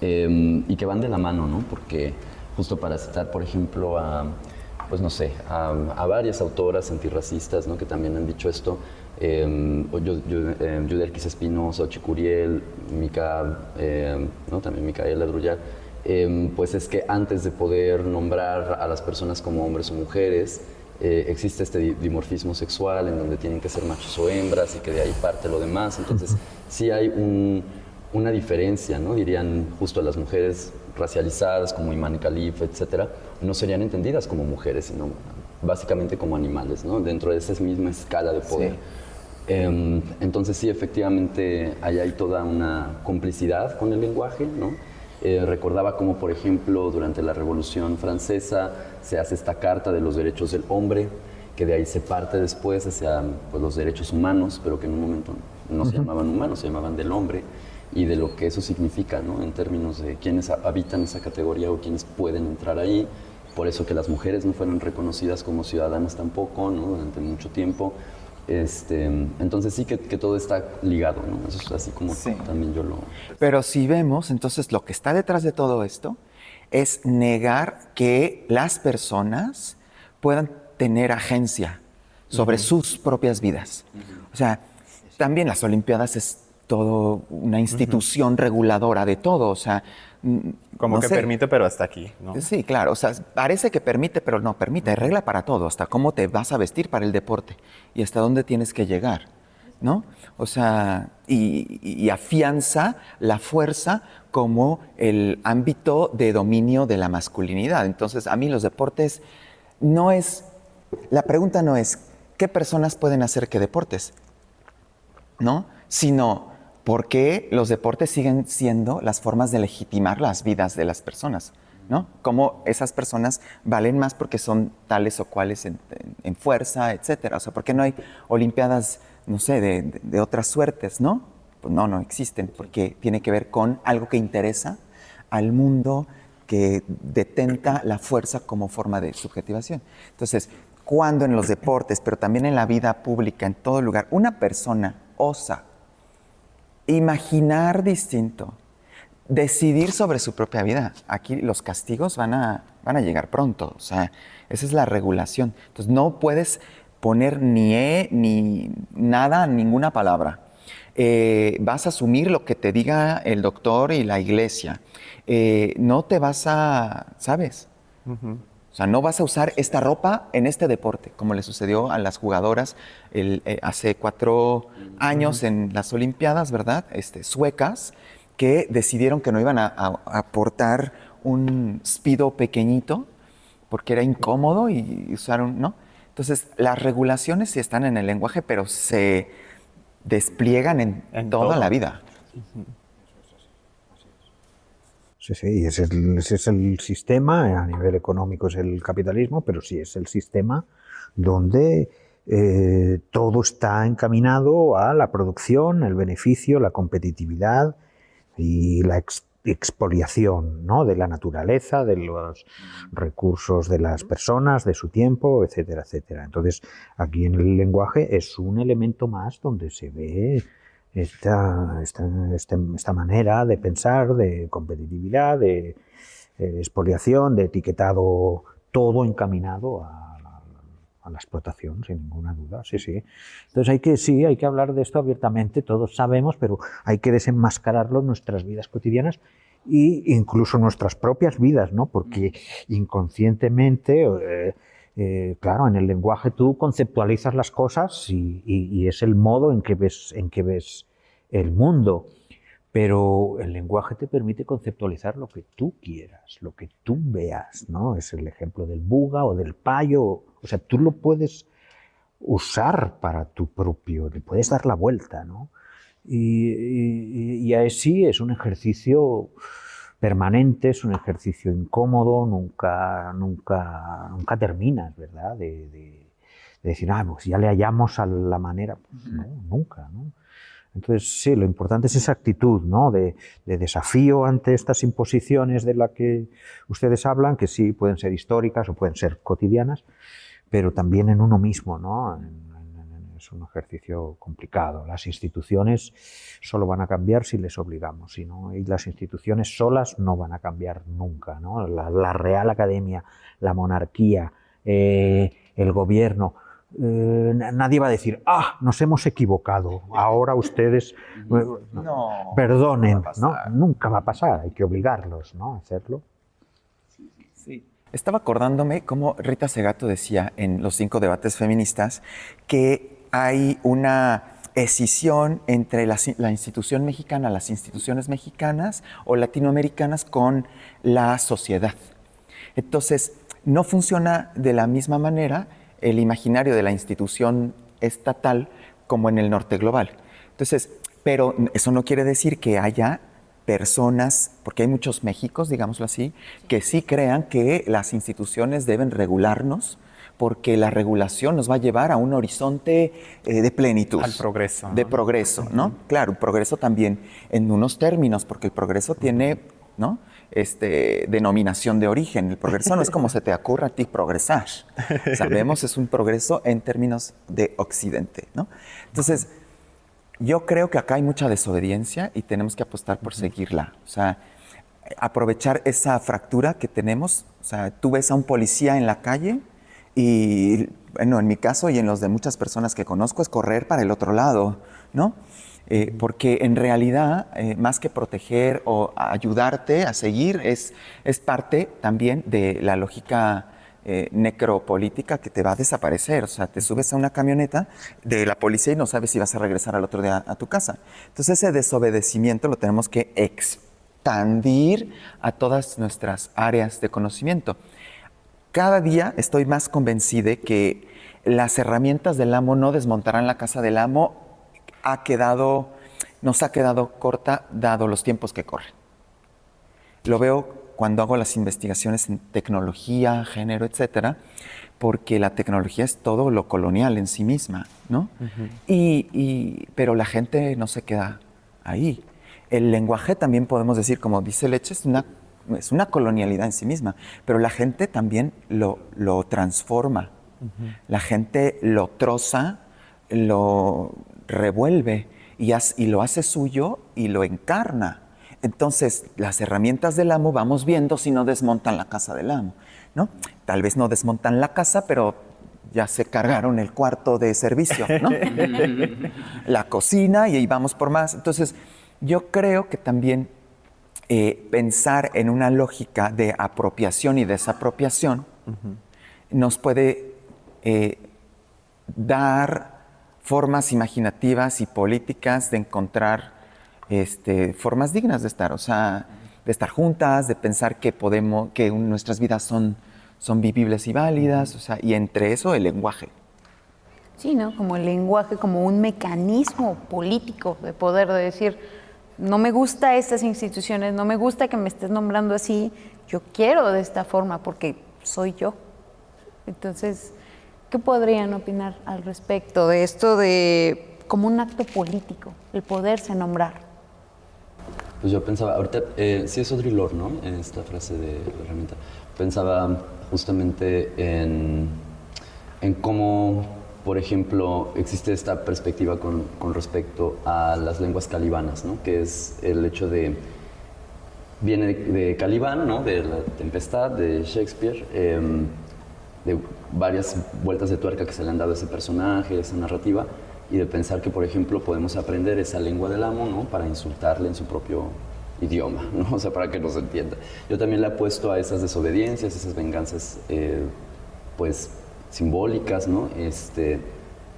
Y que van de la mano, ¿no? Porque justo para citar, por ejemplo, pues no sé, a varias autoras antirracistas, ¿no? Que también han dicho esto, Yudelkis Espinosa, Chicuriel, ¿no? También Micaela Drullar, pues es que antes de poder nombrar a las personas como hombres o mujeres, existe este dimorfismo sexual en donde tienen que ser machos o hembras y que de ahí parte lo demás. Entonces, sí hay una diferencia, ¿no? Dirían justo las mujeres racializadas como Imán Khalif, etcétera, no serían entendidas como mujeres, sino básicamente como animales, ¿no? Dentro de esa misma escala de poder. Sí. Entonces sí, efectivamente, ahí hay toda una complicidad con el lenguaje, ¿no? Recordaba como, por ejemplo, durante la Revolución Francesa se hace esta Carta de los Derechos del Hombre, que de ahí se parte después hacia pues, los derechos humanos, pero que en un momento no se llamaban humanos, se llamaban del hombre, y de lo que eso significa, ¿no? En términos de quiénes habitan esa categoría o quiénes pueden entrar ahí. Por eso que las mujeres no fueron reconocidas como ciudadanas tampoco, ¿no? Durante mucho tiempo. Entonces sí que todo está ligado, ¿no? Eso es así como también yo lo... Pero si vemos, entonces lo que está detrás de todo esto es negar que las personas puedan tener agencia sobre sus propias vidas. O sea, también las Olimpiadas es todo una institución reguladora de todo. O sea, Como no que sé. permite, pero hasta aquí, ¿no? Sí, claro, o sea, parece que permite, pero no permite. Hay regla para todo, hasta cómo te vas a vestir para el deporte y hasta dónde tienes que llegar, ¿no? O sea, y afianza la fuerza como el ámbito de dominio de la masculinidad. Entonces, a mí los deportes no es, la pregunta no es qué personas pueden hacer qué deportes, ¿no? Sino por qué los deportes siguen siendo las formas de legitimar las vidas de las personas, ¿no? Cómo esas personas valen más porque son tales o cuales en fuerza, etcétera. O sea, ¿por qué no hay olimpiadas, no sé, de otras suertes, no? Pues no existen, porque tiene que ver con algo que interesa al mundo, que detenta la fuerza como forma de subjetivación. Entonces, cuando en los deportes, pero también en la vida pública, en todo lugar, una persona osa imaginar distinto, decidir sobre su propia vida, aquí los castigos van a llegar pronto. O sea, esa es la regulación. Entonces, no puedes poner ni nada, ninguna palabra. Vas a asumir lo que te diga el doctor y la iglesia. No te vas a, ¿sabes? O sea, no vas a usar esta ropa en este deporte, como le sucedió a las jugadoras hace 4 años en las Olimpiadas, ¿verdad? Suecas, que decidieron que no iban a portar un speedo pequeñito porque era incómodo y usaron, ¿no? Entonces, las regulaciones sí están en el lenguaje, pero se despliegan en toda la vida. Sí, sí, ese es el sistema, a nivel económico es el capitalismo, pero sí es el sistema donde todo está encaminado a la producción, el beneficio, la competitividad y la expoliación, ¿no?, de la naturaleza, de los recursos de las personas, de su tiempo, etcétera, etcétera. Entonces, aquí en el lenguaje es un elemento más donde se ve esta manera de pensar, de competitividad, de expoliación, de etiquetado, todo encaminado a la explotación, sin ninguna duda, sí, sí. Entonces hay que hablar de esto abiertamente, todos sabemos, pero hay que desenmascararlo en nuestras vidas cotidianas e incluso nuestras propias vidas, ¿no? Porque inconscientemente, claro, en el lenguaje tú conceptualizas las cosas y es el modo en que ves el mundo, pero el lenguaje te permite conceptualizar lo que tú quieras, lo que tú veas, ¿no? Es el ejemplo del buga o del payo, o sea, tú lo puedes usar para tu propio, le puedes dar la vuelta, ¿no? Y así es un ejercicio permanente, es un ejercicio incómodo, nunca terminas, ¿verdad? De decir, pues ya le hallamos a la manera, pues no, nunca, ¿no? Entonces, sí, lo importante es esa actitud, ¿no?, de desafío ante estas imposiciones de las que ustedes hablan, que sí pueden ser históricas o pueden ser cotidianas, pero también en uno mismo, ¿no? Es un ejercicio complicado. Las instituciones solo van a cambiar si les obligamos, y las instituciones solas no van a cambiar nunca, ¿no? La Real Academia, la monarquía, el gobierno. Nadie va a decir, nos hemos equivocado, ahora ustedes perdonen, ¿no? Nunca va a pasar, hay que obligarlos, ¿no?, a hacerlo. Sí. Estaba acordándome cómo Rita Segato decía en los 5 debates feministas que hay una escisión entre la institución mexicana, las instituciones mexicanas o latinoamericanas con la sociedad. Entonces, no funciona de la misma manera el imaginario de la institución estatal como en el norte global. Entonces, pero eso no quiere decir que haya personas, porque hay muchos Méxicos, digámoslo así, que sí crean que las instituciones deben regularnos, porque la regulación nos va a llevar a un horizonte de plenitud. Al progreso, ¿no? De progreso, ¿no? Claro, progreso también en unos términos, porque el progreso tiene, ¿no?, denominación de origen. El progreso no es como se te ocurra a ti progresar. Sabemos, es un progreso en términos de Occidente, ¿no? Entonces, yo creo que acá hay mucha desobediencia y tenemos que apostar por seguirla. O sea, aprovechar esa fractura que tenemos. O sea, tú ves a un policía en la calle y, bueno, en mi caso y en los de muchas personas que conozco, es correr para el otro lado, ¿no? porque en realidad, más que proteger o ayudarte a seguir, es parte también de la lógica necropolítica que te va a desaparecer. O sea, te subes a una camioneta de la policía y no sabes si vas a regresar al otro día a tu casa. Entonces, ese desobedecimiento lo tenemos que expandir a todas nuestras áreas de conocimiento. Cada día estoy más convencida que las herramientas del amo no desmontarán la casa del amo. Nos ha quedado corta dado los tiempos que corren. Lo veo cuando hago las investigaciones en tecnología, género, etcétera, porque la tecnología es todo lo colonial en sí misma, ¿no? Pero la gente no se queda ahí. El lenguaje también podemos decir, como dice Leche, es una colonialidad en sí misma, pero la gente también lo transforma. La gente lo troza, lo revuelve y lo hace suyo y lo encarna. Entonces, las herramientas del amo vamos viendo si no desmontan la casa del amo, ¿no? Tal vez no desmontan la casa, pero ya se cargaron el cuarto de servicio, ¿no? La cocina y ahí vamos por más. Entonces, yo creo que también pensar en una lógica de apropiación y desapropiación nos puede dar formas imaginativas y políticas de encontrar formas dignas de estar, o sea, de estar juntas, de pensar que nuestras vidas son vivibles y válidas, o sea, y entre eso el lenguaje. Sí, ¿no? Como el lenguaje, como un mecanismo político de poder, de decir, no me gusta estas instituciones, no me gusta que me estés nombrando así, yo quiero de esta forma porque soy yo. Entonces, ¿qué podrían opinar al respecto de esto de como un acto político, el poderse nombrar? Pues yo pensaba, ahorita, sí es Audre Lorde, ¿no? En esta frase de la herramienta. Pensaba justamente en cómo, por ejemplo, existe esta perspectiva con respecto a las lenguas calibanas, ¿no? Que es el hecho de... Viene de Calibán, ¿no? De la tempestad de Shakespeare, de varias vueltas de tuerca que se le han dado a ese personaje, esa narrativa, y de pensar que, por ejemplo, podemos aprender esa lengua del amo, ¿no? Para insultarle en su propio idioma, ¿no? O sea, para que nos entienda. Yo también le apuesto a esas desobediencias, esas venganzas, pues, simbólicas, ¿no?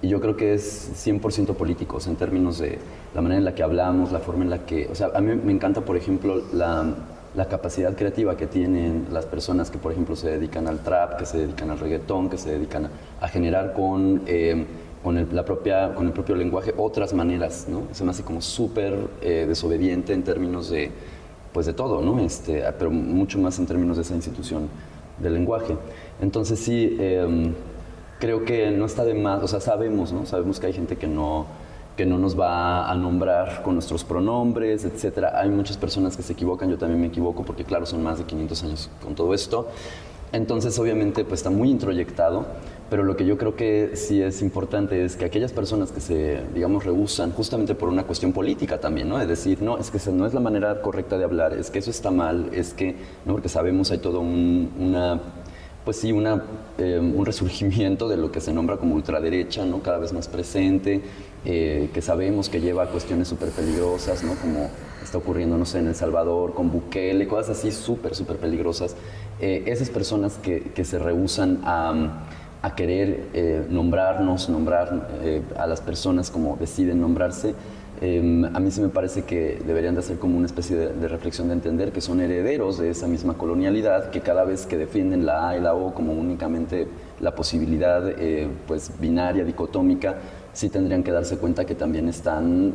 Y yo creo que es 100% político, o sea, en términos de la manera en la que hablamos, la forma en la que... O sea, a mí me encanta, por ejemplo, la capacidad creativa que tienen las personas que, por ejemplo, se dedican al trap, que se dedican al reggaetón, que se dedican a generar con el propio lenguaje otras maneras, ¿no? Se me hace como súper desobediente en términos de, pues de todo, ¿no? Pero mucho más en términos de esa institución del lenguaje. Entonces sí, creo que no está de más, o sea, sabemos, ¿no? Sabemos que hay gente que no nos va a nombrar con nuestros pronombres, etcétera. Hay muchas personas que se equivocan, yo también me equivoco, porque claro, son más de 500 años con todo esto. Entonces, obviamente, pues está muy introyectado, pero lo que yo creo que sí es importante es que aquellas personas que se, digamos, rehúsan justamente por una cuestión política también, ¿no? De decir, no, es que no es la manera correcta de hablar, es que eso está mal, es que, ¿no? Porque sabemos hay todo un resurgimiento de lo que se nombra como ultraderecha, ¿no? Cada vez más presente, que sabemos que lleva a cuestiones súper peligrosas, ¿no? Como está ocurriendo, no sé, en El Salvador, con Bukele, cosas así súper peligrosas. Esas personas que se rehúsan a querer nombrar a las personas como deciden nombrarse, a mí sí me parece que deberían de hacer como una especie de reflexión de entender que son herederos de esa misma colonialidad, que cada vez que defienden la A y la O como únicamente la posibilidad pues binaria, dicotómica, sí tendrían que darse cuenta que también están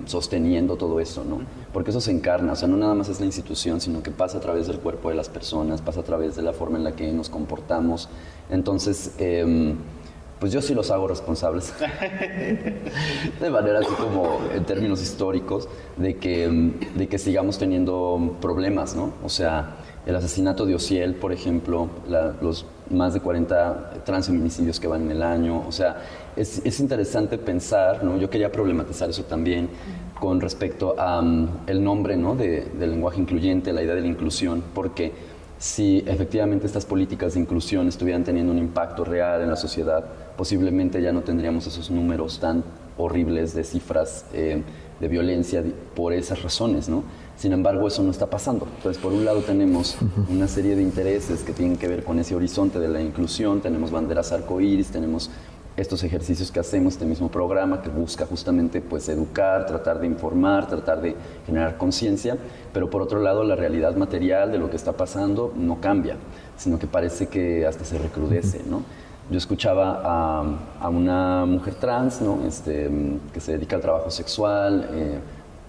sosteniendo todo eso, ¿no? Porque eso se encarna, o sea, no nada más es la institución, sino que pasa a través del cuerpo de las personas, pasa a través de la forma en la que nos comportamos. Entonces, pues yo sí los hago responsables, de manera así como en términos históricos, de que sigamos teniendo problemas, ¿no? O sea, el asesinato de Ociel, por ejemplo, los más de 40 transfeminicidios que van en el año, o sea, es interesante pensar, ¿no? Yo quería problematizar eso también con respecto a el nombre, ¿no? del lenguaje incluyente, la idea de la inclusión, porque si efectivamente estas políticas de inclusión estuvieran teniendo un impacto real en la sociedad, posiblemente ya no tendríamos esos números tan horribles de cifras de violencia por esas razones, ¿no? Sin embargo, eso no está pasando. Entonces, por un lado tenemos una serie de intereses que tienen que ver con ese horizonte de la inclusión, tenemos banderas arcoíris, tenemos estos ejercicios que hacemos, este mismo programa que busca justamente pues educar, tratar de informar, tratar de generar conciencia, pero por otro lado la realidad material de lo que está pasando no cambia, sino que parece que hasta se recrudece, ¿no? Yo escuchaba a una mujer trans, ¿no? Que se dedica al trabajo sexual,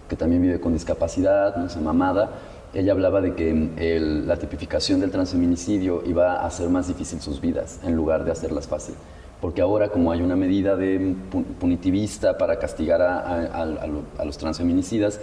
que también vive con discapacidad, no sé, mamada. Ella hablaba de que la tipificación del transfeminicidio iba a hacer más difícil sus vidas en lugar de hacerlas fácil. Porque ahora, como hay una medida punitivista para castigar a los transfeminicidas,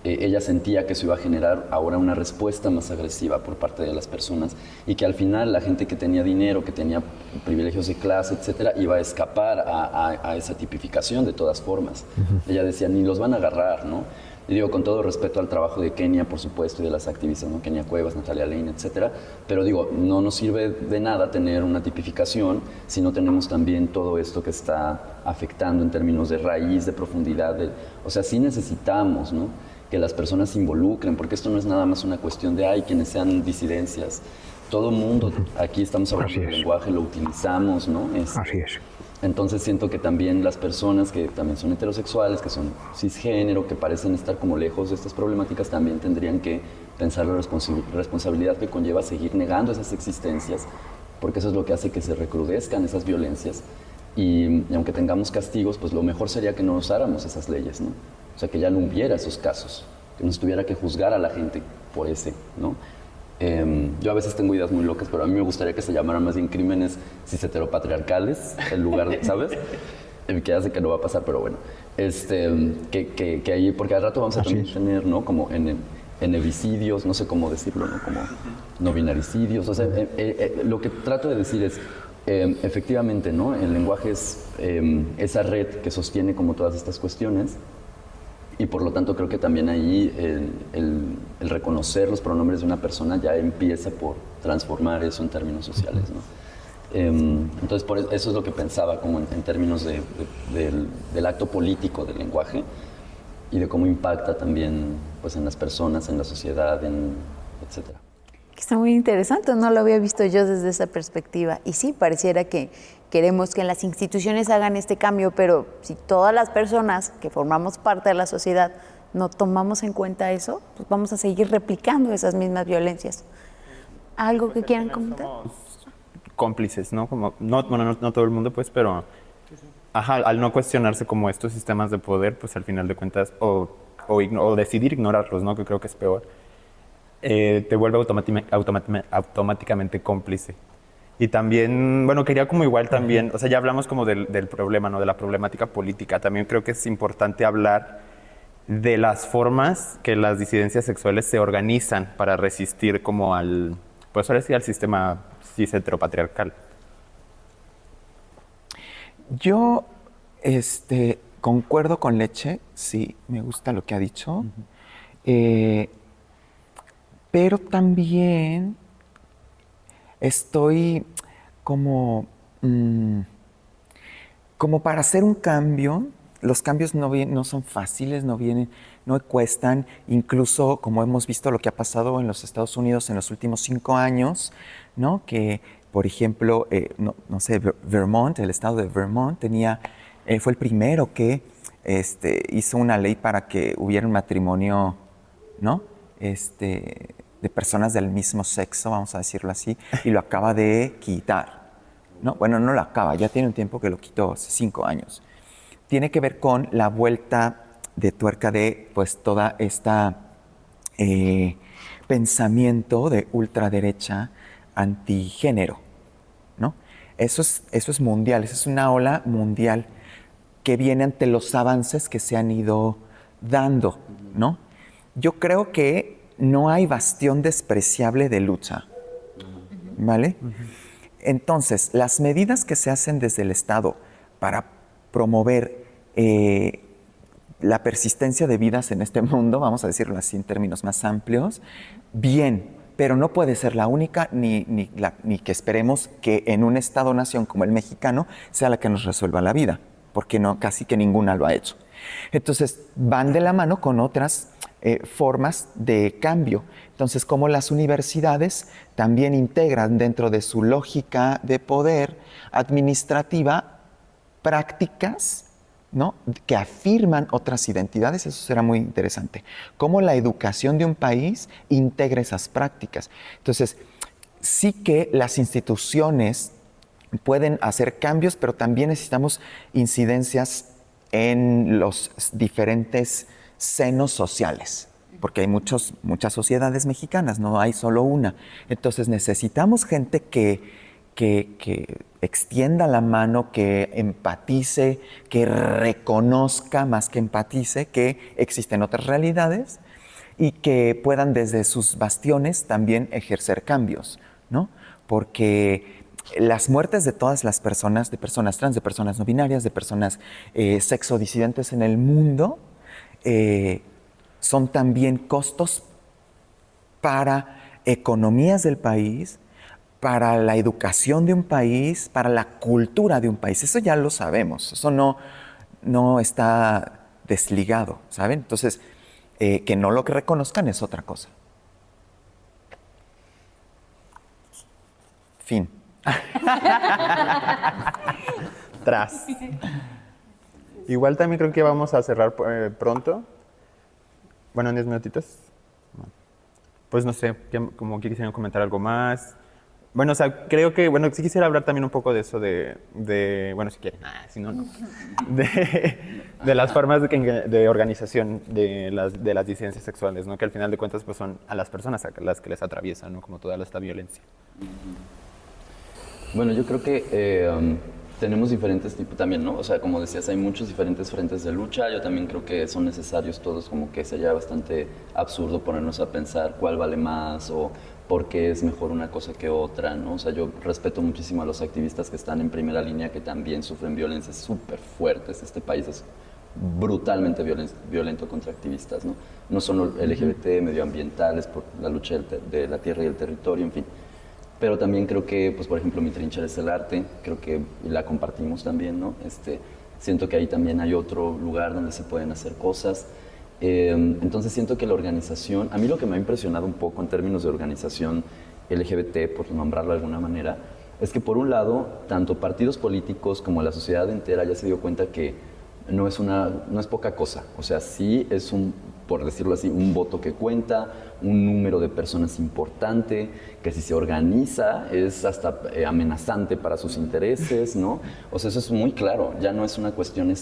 ella sentía que eso iba a generar ahora una respuesta más agresiva por parte de las personas y que al final la gente que tenía dinero, que tenía privilegios de clase, etcétera, iba a escapar a esa tipificación de todas formas. Ella decía, ni los van a agarrar, ¿no? Y digo, con todo respeto al trabajo de Kenia, por supuesto, y de las activistas, ¿no? Kenia Cuevas, Natalia Lane, etcétera, pero digo, no nos sirve de nada tener una tipificación si no tenemos también todo esto que está afectando en términos de raíz, de profundidad, o sea, sí necesitamos, ¿no?, que las personas se involucren, porque esto no es nada más una cuestión de, quienes sean disidencias. Todo mundo, aquí estamos hablando del lenguaje, lo utilizamos, ¿no? Así es. Entonces siento que también las personas que también son heterosexuales, que son cisgénero, que parecen estar como lejos de estas problemáticas, también tendrían que pensar la responsabilidad que conlleva seguir negando esas existencias, porque eso es lo que hace que se recrudezcan esas violencias. Y aunque tengamos castigos, pues lo mejor sería que no usáramos esas leyes, ¿no? O sea, que ya no hubiera esos casos, que no se tuviera que juzgar a la gente por ese, ¿no? Yo a veces tengo ideas muy locas, pero a mí me gustaría que se llamaran más bien crímenes cis-heteropatriarcales, en lugar de, ¿sabes? Que hace que no va a pasar, pero bueno. Que ahí, porque al rato vamos a también tener, ¿no? Como enevicidios, no sé cómo decirlo, ¿no? Como no binaricidios. O sea, lo que trato de decir es, efectivamente, ¿no? El lenguaje es esa red que sostiene como todas estas cuestiones. Y por lo tanto creo que también ahí el reconocer los pronombres de una persona ya empieza por transformar eso en términos sociales, ¿no? Entonces por eso es lo que pensaba como en términos del acto político del lenguaje y de cómo impacta también pues, en las personas, en la sociedad, etcétera. Está muy interesante, no lo había visto yo desde esa perspectiva. Y sí, pareciera que queremos que las instituciones hagan este cambio, pero si todas las personas que formamos parte de la sociedad no tomamos en cuenta eso, pues vamos a seguir replicando esas mismas violencias. ¿Algo que quieran comentar? Somos cómplices, ¿no? Como, no todo el mundo, pues, pero al no cuestionarse como estos sistemas de poder, pues al final de cuentas, o decidir ignorarlos, ¿no? Que creo que es peor. Te vuelve automáticamente cómplice. Y también, bueno, quería como igual también, o sea, ya hablamos como del problema, ¿no? De la problemática política. También creo que es importante hablar de las formas que las disidencias sexuales se organizan para resistir como pues ahora sí, al sistema cis-heteropatriarcal. Yo, concuerdo con Leche, sí, me gusta lo que ha dicho. Pero también estoy como para hacer un cambio. Los cambios no son fáciles, no cuestan. Incluso, como hemos visto lo que ha pasado en los Estados Unidos en los últimos 5 años, ¿no? Que, por ejemplo, no sé, Vermont, el estado de Vermont, fue el primero que hizo una ley para que hubiera un matrimonio, ¿no? De personas del mismo sexo, vamos a decirlo así, y lo acaba de quitar, ¿no? Bueno, no lo acaba, ya tiene un tiempo que lo quitó, hace 5 años. Tiene que ver con la vuelta de tuerca de, pues, toda esta pensamiento de ultraderecha antigénero, ¿no? Eso es mundial, esa es una ola mundial que viene ante los avances que se han ido dando, ¿no? Yo creo que no hay bastión despreciable de lucha, ¿vale? Entonces, las medidas que se hacen desde el Estado para promover la persistencia de vidas en este mundo, vamos a decirlo así en términos más amplios, bien, pero no puede ser la única ni que esperemos que en un Estado-nación como el mexicano sea la que nos resuelva la vida, porque no, casi que ninguna lo ha hecho. Entonces, van de la mano con otras formas de cambio. Entonces, como las universidades también integran dentro de su lógica de poder administrativa prácticas, ¿no?, que afirman otras identidades, eso será muy interesante. Cómo la educación de un país integra esas prácticas. Entonces, sí que las instituciones pueden hacer cambios, pero también necesitamos incidencias en los diferentes senos sociales, porque hay muchas sociedades mexicanas, no hay solo una. Entonces necesitamos gente que extienda la mano, que empatice, que reconozca más que empatice que existen otras realidades y que puedan desde sus bastiones también ejercer cambios, ¿no? Porque las muertes de todas las personas, de personas trans, de personas no binarias, de personas sexodisidentes en el mundo, son también costos para economías del país, para la educación de un país, para la cultura de un país. Eso ya lo sabemos, eso no está desligado, ¿saben? Entonces, que no lo que reconozcan es otra cosa. Fin. Tras. Igual también creo que vamos a cerrar pronto. Bueno, en 10 minutitos. Pues no sé, como que quisieran comentar algo más. Bueno, o sea, creo que, bueno, sí quisiera hablar también un poco de eso de bueno, si quieren, si no, no. De las formas de organización de las disidencias sexuales, ¿no? Que al final de cuentas pues son a las personas a las que les atraviesan, ¿no? Como toda esta violencia. Bueno, yo creo que tenemos diferentes tipos también, ¿no? O sea, como decías, hay muchos diferentes frentes de lucha. Yo también creo que son necesarios todos, como que sería bastante absurdo ponernos a pensar cuál vale más o por qué es mejor una cosa que otra, ¿no? O sea, yo respeto muchísimo a los activistas que están en primera línea, que también sufren violencias súper fuertes. Este país es brutalmente violento contra activistas, ¿no? No solo LGBT, medioambientales, por la lucha de la tierra y el territorio, en fin. Pero también creo que, pues, por ejemplo, mi trinchera es el arte, creo que la compartimos también, ¿no? Siento que ahí también hay otro lugar donde se pueden hacer cosas. Entonces siento que la organización, a mí lo que me ha impresionado un poco en términos de organización LGBT, por nombrarlo de alguna manera, es que por un lado, tanto partidos políticos como la sociedad entera ya se dio cuenta que no es poca cosa. O sea, sí es por decirlo así, un voto que cuenta, un número de personas importante, que si se organiza es hasta amenazante para sus intereses, ¿no? O sea, eso es muy claro, ya no es una cuestión,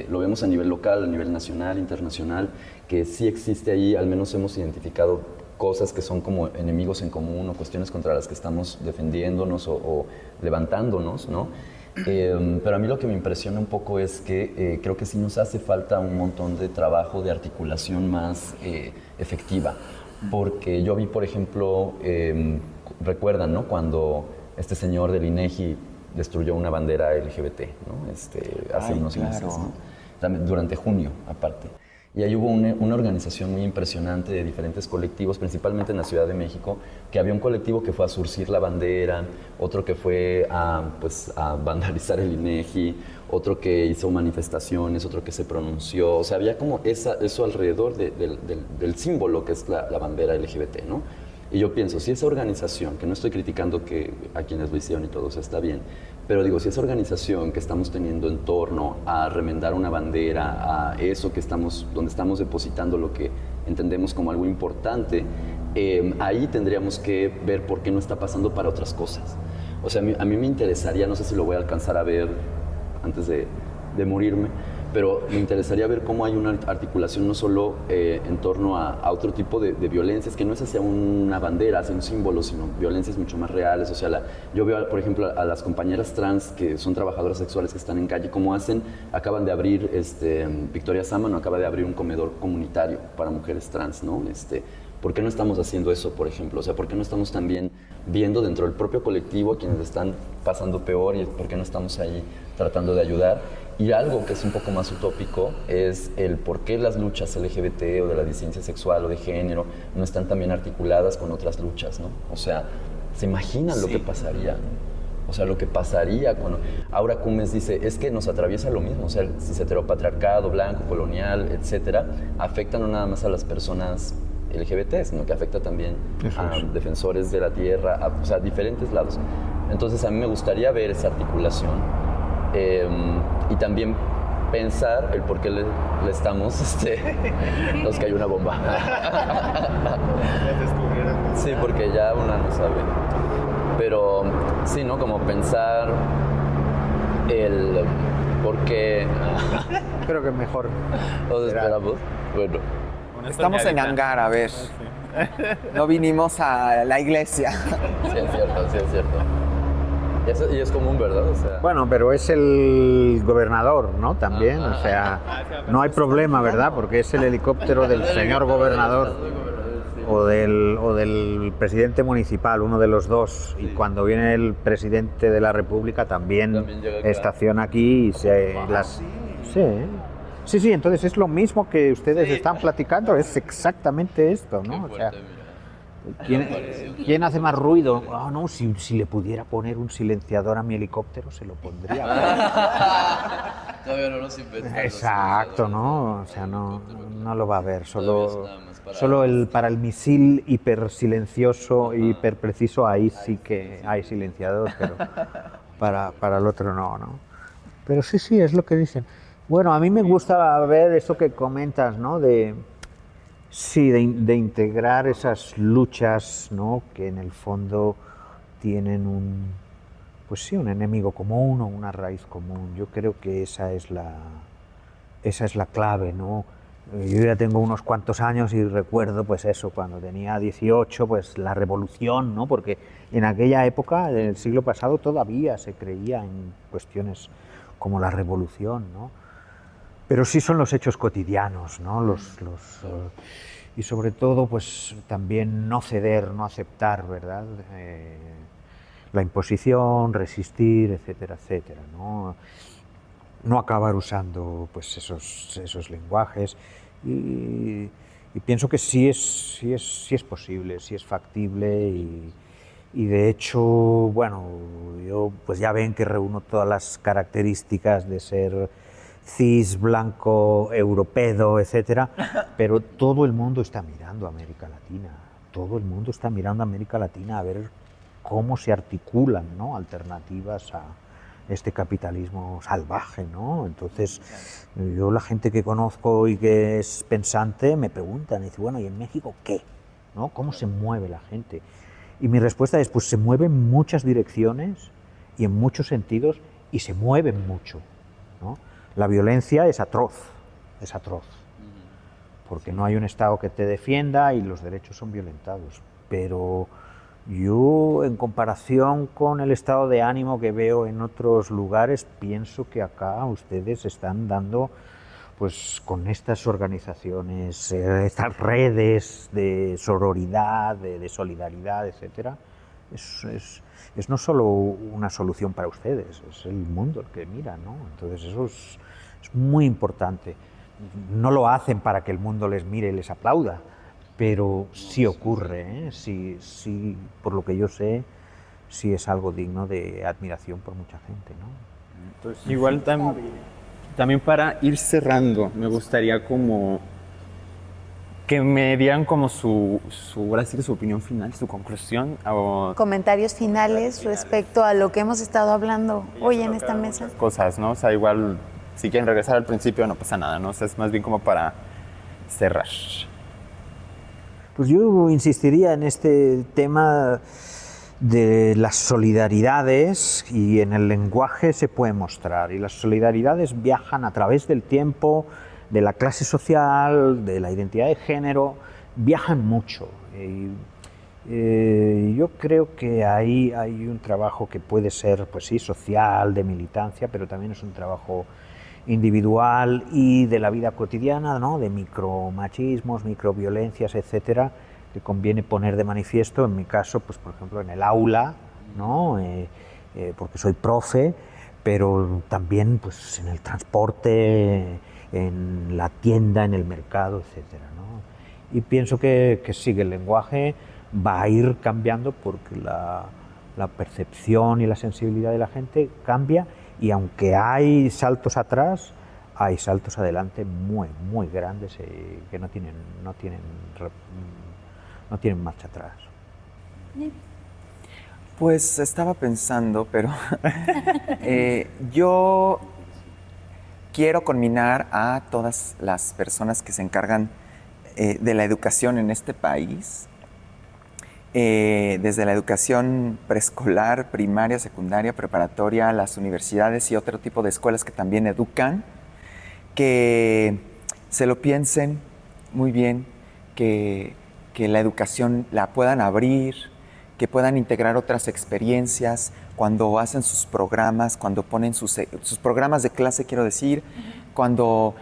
lo vemos a nivel local, a nivel nacional, internacional, que sí existe ahí, al menos hemos identificado cosas que son como enemigos en común o cuestiones contra las que estamos defendiéndonos o levantándonos, ¿no? Pero a mí lo que me impresiona un poco es que creo que sí nos hace falta un montón de trabajo de articulación más efectiva. Porque yo vi, por ejemplo, recuerdan, ¿no? Cuando este señor del INEGI destruyó una bandera LGBT, ¿no? Hace unos meses, ¿no? También durante junio, aparte. Y ahí hubo una organización muy impresionante de diferentes colectivos, principalmente en la Ciudad de México, que había un colectivo que fue a surcir la bandera, otro que fue a vandalizar el INEGI, otro que hizo manifestaciones, otro que se pronunció. O sea, había como eso alrededor del símbolo que es la bandera LGBT, ¿no? Y yo pienso, si esa organización, que no estoy criticando que a quienes lo hicieron y todo eso está bien, pero digo, si esa organización que estamos teniendo en torno a remendar una bandera, a eso donde estamos depositando lo que entendemos como algo importante, ahí tendríamos que ver por qué no está pasando para otras cosas. O sea, a mí me interesaría, no sé si lo voy a alcanzar a ver antes de morirme, pero me interesaría ver cómo hay una articulación no solo en torno a otro tipo de violencias, que no es hacia una bandera, hacia un símbolo, sino violencias mucho más reales. O sea, yo veo, por ejemplo, a las compañeras trans que son trabajadoras sexuales que están en calle, cómo acaban de abrir, Victoria Sámano acaba de abrir un comedor comunitario para mujeres trans, ¿no? ¿Por qué no estamos haciendo eso, por ejemplo? O sea, ¿por qué no estamos también viendo dentro del propio colectivo a quienes están pasando peor y por qué no estamos ahí tratando de ayudar? Y algo que es un poco más utópico es el por qué las luchas LGBT o de la disidencia sexual o de género no están también articuladas con otras luchas, ¿no? O sea, ¿se imaginan lo que pasaría? O sea, lo que pasaría cuando... Aura Cumes dice, es que nos atraviesa lo mismo. O sea, el cis-heteropatriarcado, blanco, colonial, etcétera, afecta no nada más a las personas LGBT, sino que afecta también a defensores de la tierra, o sea, diferentes lados. Entonces, a mí me gustaría ver esa articulación y también pensar el por qué le estamos, nos cayó una bomba. Sí, porque ya una no sabe. Pero sí, ¿no? Como pensar el por qué... Creo que mejor. ¿Nos esperamos? Bueno. Estamos en hangar, a ver. No vinimos a la iglesia. Sí, es cierto, sí, es cierto. Y es común, ¿verdad? O sea, Bueno, pero es el gobernador, ¿no? También, o sea, no hay problema, ¿verdad? Porque es el helicóptero del señor gobernador o del presidente municipal, uno de los dos. Y cuando viene el presidente de la República también llega acá. estaciona aquí y Sí, entonces es lo mismo que ustedes están platicando, es exactamente esto, ¿no? O sea, ¿quién hace más ruido? Ah, no, si le pudiera poner un silenciador a mi helicóptero, se lo pondría. todavía no nos inventamos. Exacto, ¿no? O sea, no lo va a ver, solo para el misil hipersilencioso y hiperpreciso, ahí sí que hay silenciador, pero para el otro no. Pero sí, es lo que dicen. Bueno, a mí me gusta ver eso que comentas, ¿no? De integrar esas luchas, ¿no? Que en el fondo tienen un enemigo común o una raíz común. Yo creo que esa es la clave, ¿no? Yo ya tengo unos cuantos años y recuerdo, pues eso, cuando tenía 18, pues la revolución, ¿no? Porque en aquella época, en el siglo pasado, todavía se creía en cuestiones como la revolución, ¿no? Pero sí son los hechos cotidianos, ¿no? Y sobre todo, pues también no ceder, no aceptar, ¿verdad? La imposición, resistir, etcétera, etcétera, ¿no? No acabar usando, pues, esos lenguajes. Y pienso que sí es posible, sí es factible y de hecho, bueno, yo pues ya ven que reúno todas las características de ser cis, blanco, europeo, etcétera, pero todo el mundo está mirando a América Latina, todo el mundo está mirando a América Latina a ver cómo se articulan, ¿no? Alternativas a este capitalismo salvaje, ¿no? Entonces, yo la gente que conozco y que es pensante me preguntan, dice, bueno, ¿y en México qué? ¿No? ¿Cómo se mueve la gente? Y mi respuesta es, pues se mueve en muchas direcciones y en muchos sentidos y se mueven mucho, ¿no? La violencia es atroz, porque no hay un Estado que te defienda y los derechos son violentados. Pero yo, en comparación con el estado de ánimo que veo en otros lugares, pienso que acá ustedes están dando, pues con estas organizaciones, estas redes de sororidad, de solidaridad, etcétera, es no solo una solución para ustedes, es el mundo el que mira, ¿no? Entonces eso es muy importante. No lo hacen para que el mundo les mire y les aplauda, pero sí ocurre, ¿eh? Sí, por lo que yo sé, sí es algo digno de admiración por mucha gente, ¿no? Entonces, igual también para ir cerrando, me gustaría como que me dieran como su opinión final, su conclusión. Comentarios finales respecto a lo que hemos estado hablando hoy en esta mesa. Cosas, ¿no? O sea, igual, si quieren regresar al principio no pasa nada, ¿no? O sea, es más bien como para cerrar. Pues yo insistiría en este tema de las solidaridades, y en el lenguaje se puede mostrar, y las solidaridades viajan a través del tiempo, de la clase social, de la identidad de género, viajan mucho. Yo creo que ahí hay un trabajo que puede ser, pues sí, social, de militancia, pero también es un trabajo individual y de la vida cotidiana, ¿no? De micromachismos, microviolencias, etcétera, que conviene poner de manifiesto. En mi caso, pues por ejemplo, en el aula, ¿no? Porque soy profe, pero también pues en el transporte, en la tienda, en el mercado, etcétera, ¿no? Y pienso que sí, que el lenguaje va a ir cambiando porque la percepción y la sensibilidad de la gente cambia, y aunque hay saltos atrás, hay saltos adelante muy, muy grandes que no tienen marcha atrás. Pues estaba pensando, pero yo quiero conminar a todas las personas que se encargan de la educación en este país, desde la educación preescolar, primaria, secundaria, preparatoria, las universidades y otro tipo de escuelas que también educan, que se lo piensen muy bien, que la educación la puedan abrir, que puedan integrar otras experiencias cuando hacen sus programas, cuando ponen sus programas de clase, quiero decir, cuando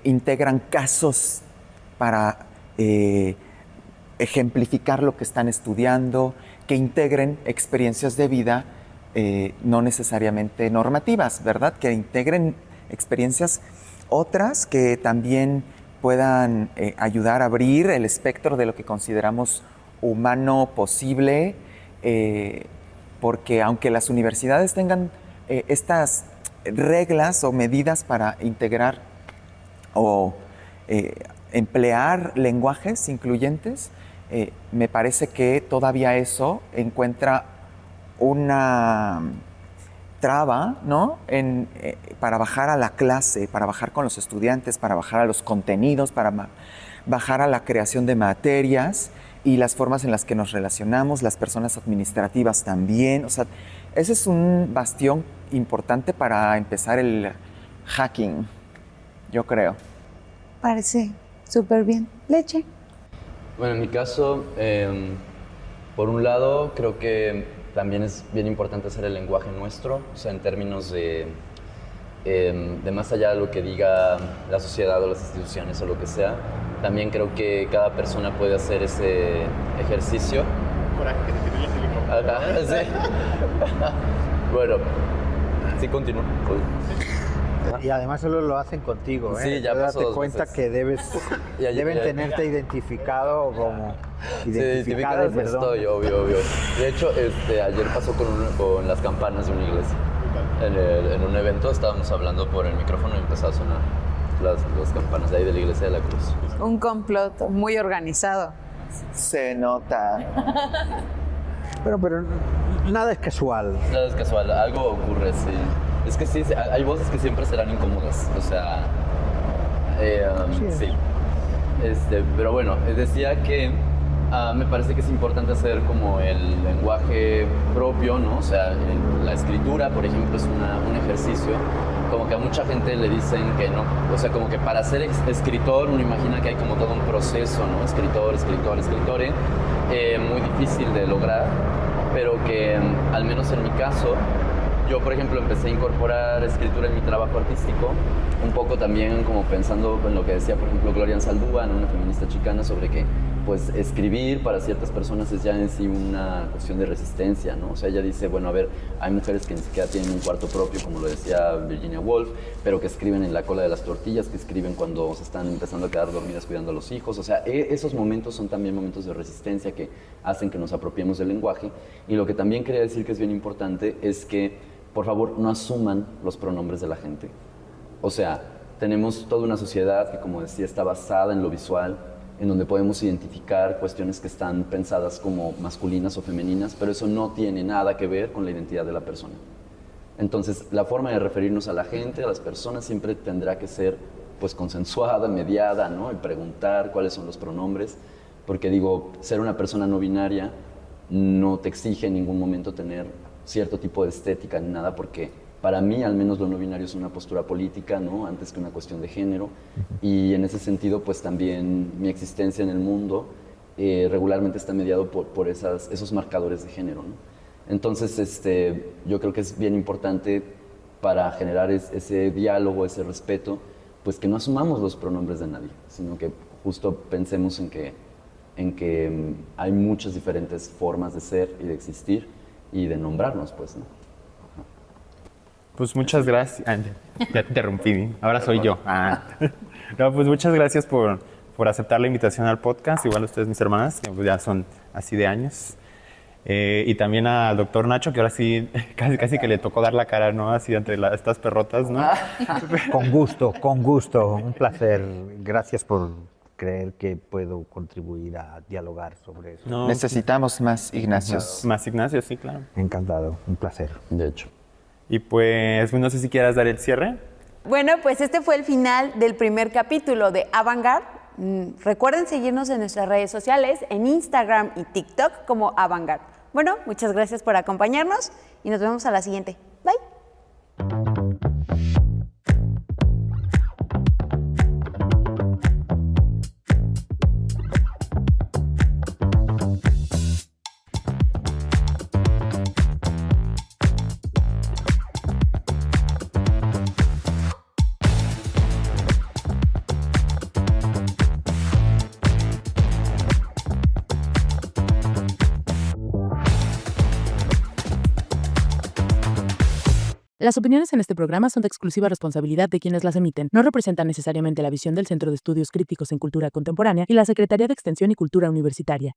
integran casos para ejemplificar lo que están estudiando, que integren experiencias de vida no necesariamente normativas, ¿verdad? Que integren experiencias otras que también puedan ayudar a abrir el espectro de lo que consideramos humano posible, porque aunque las universidades tengan estas reglas o medidas para integrar o emplear lenguajes incluyentes, me parece que todavía eso encuentra una traba, ¿no? Para bajar a la clase, para bajar con los estudiantes, para bajar a los contenidos, para bajar a la creación de materias y las formas en las que nos relacionamos, las personas administrativas también. O sea, ese es un bastión importante para empezar el hacking, yo creo. Parece súper bien. Leche. Bueno, en mi caso, por un lado, creo que también es bien importante hacer el lenguaje nuestro, o sea, en términos de más allá de lo que diga la sociedad o las instituciones o lo que sea, también creo que cada persona puede hacer ese ejercicio. Coraje que te quiten el helicóptero. Ajá, sí. Bueno, sí, continúo. Y además solo lo hacen contigo, ¿eh? Sí, ya pasó date 2 cuenta veces. que deben ya. tenerte identificado como Identificado perdón. estoy, obvio. De hecho, ayer pasó con las campanas de una iglesia. En un evento estábamos hablando por el micrófono y empezó a sonar las campanas de ahí de la iglesia de la Cruz. Un complot muy organizado. Se nota. Pero nada es casual. Nada es casual, algo ocurre, sí. Es que sí, hay voces que siempre serán incómodas, o sea, sí. Pero bueno, decía que me parece que es importante hacer como el lenguaje propio, ¿no? O sea, la escritura, por ejemplo, es un ejercicio, como que a mucha gente le dicen que no, o sea, como que para ser escritor uno imagina que hay como todo un proceso, ¿no? Escritor, muy difícil de lograr, pero que al menos en mi caso, yo, por ejemplo, empecé a incorporar escritura en mi trabajo artístico, un poco también como pensando en lo que decía, por ejemplo, Gloria Anzaldúa, ¿no? Una feminista chicana, sobre que pues escribir para ciertas personas es ya en sí una cuestión de resistencia, ¿no? O sea, ella dice, bueno, a ver, hay mujeres que ni siquiera tienen un cuarto propio, como lo decía Virginia Woolf, pero que escriben en la cola de las tortillas, que escriben cuando se están empezando a quedar dormidas cuidando a los hijos. O sea, esos momentos son también momentos de resistencia que hacen que nos apropiemos del lenguaje. Y lo que también quería decir que es bien importante es que, por favor, no asuman los pronombres de la gente. O sea, tenemos toda una sociedad que, como decía, está basada en lo visual, en donde podemos identificar cuestiones que están pensadas como masculinas o femeninas, pero eso no tiene nada que ver con la identidad de la persona. Entonces, la forma de referirnos a la gente, a las personas, siempre tendrá que ser pues consensuada, mediada, ¿no? Y preguntar cuáles son los pronombres, porque digo, ser una persona no binaria no te exige en ningún momento tener cierto tipo de estética ni nada, porque para mí, al menos, lo no binario es una postura política, ¿no? Antes que una cuestión de género. Y en ese sentido, pues también mi existencia en el mundo regularmente está mediado por esos marcadores de género, ¿no? Entonces, yo creo que es bien importante para generar ese diálogo, ese respeto, pues que no asumamos los pronombres de nadie, sino que justo pensemos en que hay muchas diferentes formas de ser y de existir y de nombrarnos, pues, ¿no? Pues muchas gracias. Ya te interrumpí, ahora soy yo. No, pues muchas gracias por aceptar la invitación al podcast. Igual ustedes, mis hermanas, que pues ya son así de años. Y también al doctor Nacho, que ahora sí casi que le tocó dar la cara, ¿no? Así entre estas perrotas, ¿no? Con gusto, un placer. Gracias por creer que puedo contribuir a dialogar sobre eso. No, Necesitamos más Ignacios. más Ignacio, sí, claro. Encantado, un placer. De hecho. Y pues, no sé si quieras dar el cierre. Bueno, pues este fue el final del primer capítulo de Avantgarde. Recuerden seguirnos en nuestras redes sociales, en Instagram y TikTok como Avantgarde. Bueno, muchas gracias por acompañarnos y nos vemos a la siguiente. Bye. Las opiniones en este programa son de exclusiva responsabilidad de quienes las emiten. No representan necesariamente la visión del Centro de Estudios Críticos en Cultura Contemporánea y la Secretaría de Extensión y Cultura Universitaria.